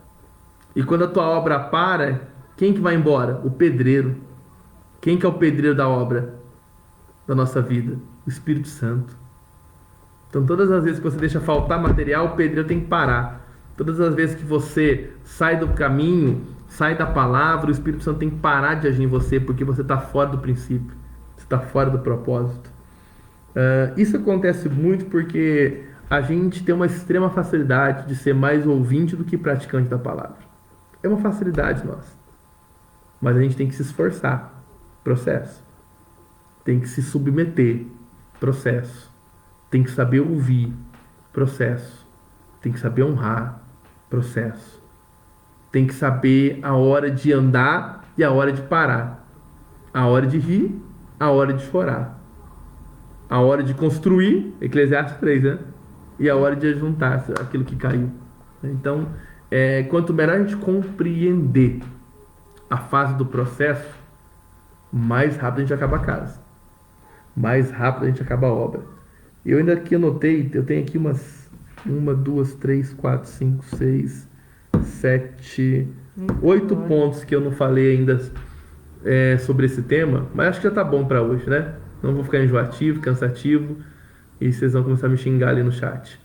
E quando a tua obra para, quem que vai embora? O pedreiro. Quem que é o pedreiro da obra da nossa vida? O Espírito Santo. Então todas as vezes que você deixa faltar material, o pedreiro tem que parar. Todas as vezes que você sai do caminho, sai da palavra, o Espírito Santo tem que parar de agir em você, porque você está fora do princípio, você está fora do propósito. Isso acontece muito porque a gente tem uma extrema facilidade de ser mais ouvinte do que praticante da palavra. É uma facilidade nossa. Mas a gente tem que se esforçar. Processo. Tem que se submeter. Processo. Tem que saber ouvir. Processo. Tem que saber honrar. Processo. tem que saber a hora de andar e a hora de parar, a hora de rir, a hora de chorar, a hora de construir, Eclesiastes 3, né? E a hora de ajuntar aquilo que caiu. Então, quanto melhor a gente compreender a fase do processo, mais rápido a gente acaba a casa, mais rápido a gente acaba a obra. Eu ainda aqui anotei, eu tenho aqui uma, duas, três, quatro, cinco, seis, sete, 8 pontos que eu não falei ainda sobre esse tema, mas acho que já tá bom para hoje, né? Não vou ficar enjoativo, cansativo, e vocês vão começar a me xingar ali no chat.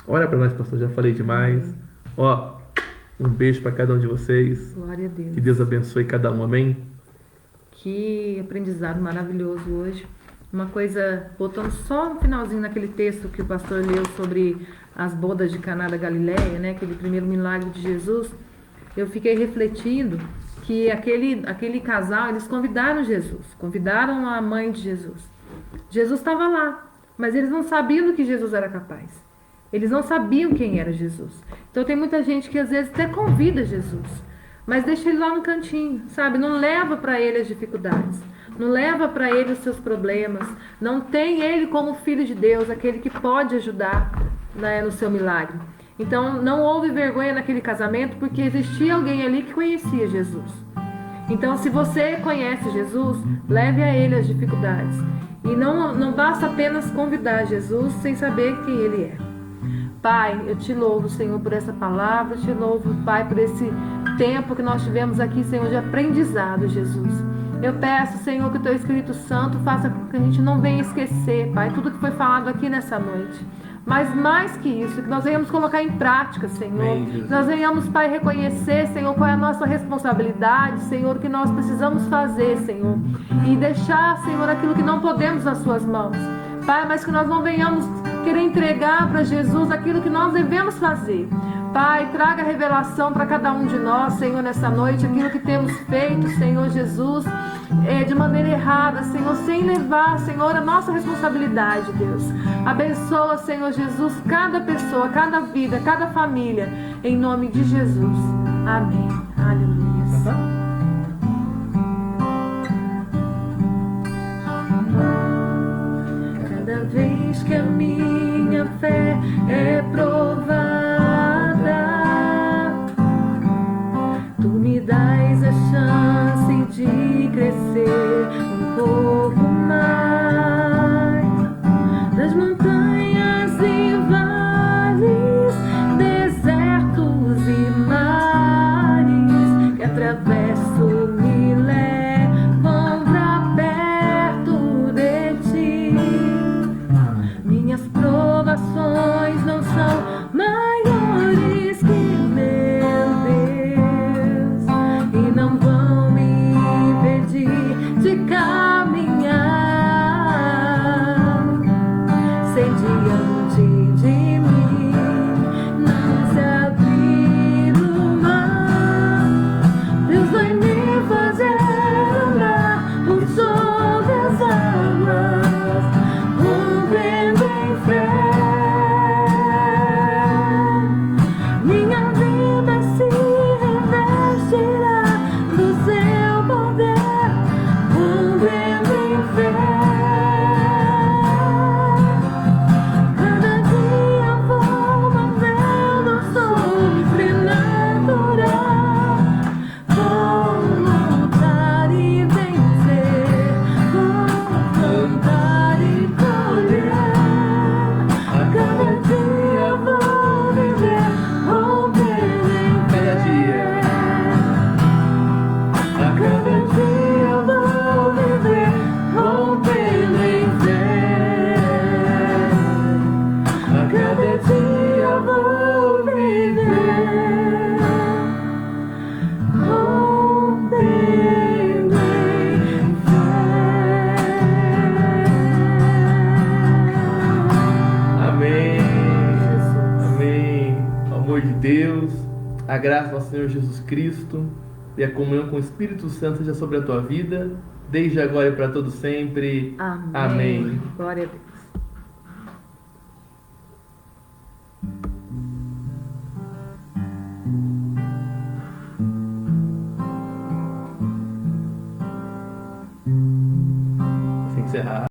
Olha para nós, pastor, já falei demais. Ó, um beijo para cada um de vocês. Glória a Deus. Que Deus abençoe cada um, amém? Que aprendizado maravilhoso hoje. Uma coisa, voltando só no finalzinho naquele texto que o pastor leu sobre as bodas de Caná da Galileia, né, aquele primeiro milagre de Jesus, eu fiquei refletindo que aquele casal, eles convidaram Jesus, convidaram a mãe de Jesus. Jesus estava lá, mas eles não sabiam do que Jesus era capaz. Eles não sabiam quem era Jesus. Então tem muita gente que às vezes até convida Jesus, mas deixa ele lá no cantinho, sabe? Não leva para ele as dificuldades, não leva para ele os seus problemas, não tem ele como filho de Deus, aquele que pode ajudar, né, no seu milagre. Então não houve vergonha naquele casamento, porque existia alguém ali que conhecia Jesus. Então, se você conhece Jesus, leve a ele as dificuldades. E não basta apenas convidar Jesus sem saber quem ele é. Pai, eu te louvo, Senhor, por essa palavra, eu te louvo, Pai, por esse tempo que nós tivemos aqui, Senhor, de aprendizado, Jesus. Eu peço, Senhor, que o Teu Espírito Santo faça com que a gente não venha esquecer, Pai, tudo que foi falado aqui nessa noite. Mas mais que isso, que nós venhamos colocar em prática, Senhor. Nós venhamos, Pai, reconhecer, Senhor, qual é a nossa responsabilidade, Senhor, o que nós precisamos fazer, Senhor. E deixar, Senhor, aquilo que não podemos nas Suas mãos. Pai, mas que nós não venhamos querer entregar para Jesus aquilo que nós devemos fazer. Pai, traga revelação para cada um de nós, Senhor, nessa noite, aquilo que temos feito, Senhor Jesus, de maneira errada, Senhor, sem levar, Senhor, a nossa responsabilidade, Deus. Abençoa, Senhor Jesus, cada pessoa, cada vida, cada família, em nome de Jesus. Amém. Aleluia. Cada vez que a minha fé é provada, Tu me dás a chance de crescer um pouco mais. Das montanhas e vales, desertos e mares que atravesso me levam pra perto de Ti. Minhas provações não são maiores que meu Deus e não vão me impedir de caminhar. Sei diante de mim não se abrir o mar. Deus vai me fazer andar por sobre as águas, rompendo em fé. Minha vida se revestirá do Seu poder, rompendo em fé. Cada dia vou mantendo o sobrenatural. Vou lutar e vencer, vou cantar e colher. A cada dia vou viver, rompendo em fé. A cada dia vou viver, rompendo em fé. A cada dia vou viver, rompendo em fé. Amém. Amém. O amor de Deus, a graça do nosso Senhor Jesus Cristo e a comunhão com o Espírito Santo seja sobre a tua vida, desde agora e para todo sempre. Amém. Amém. Glória a Deus. encerrar.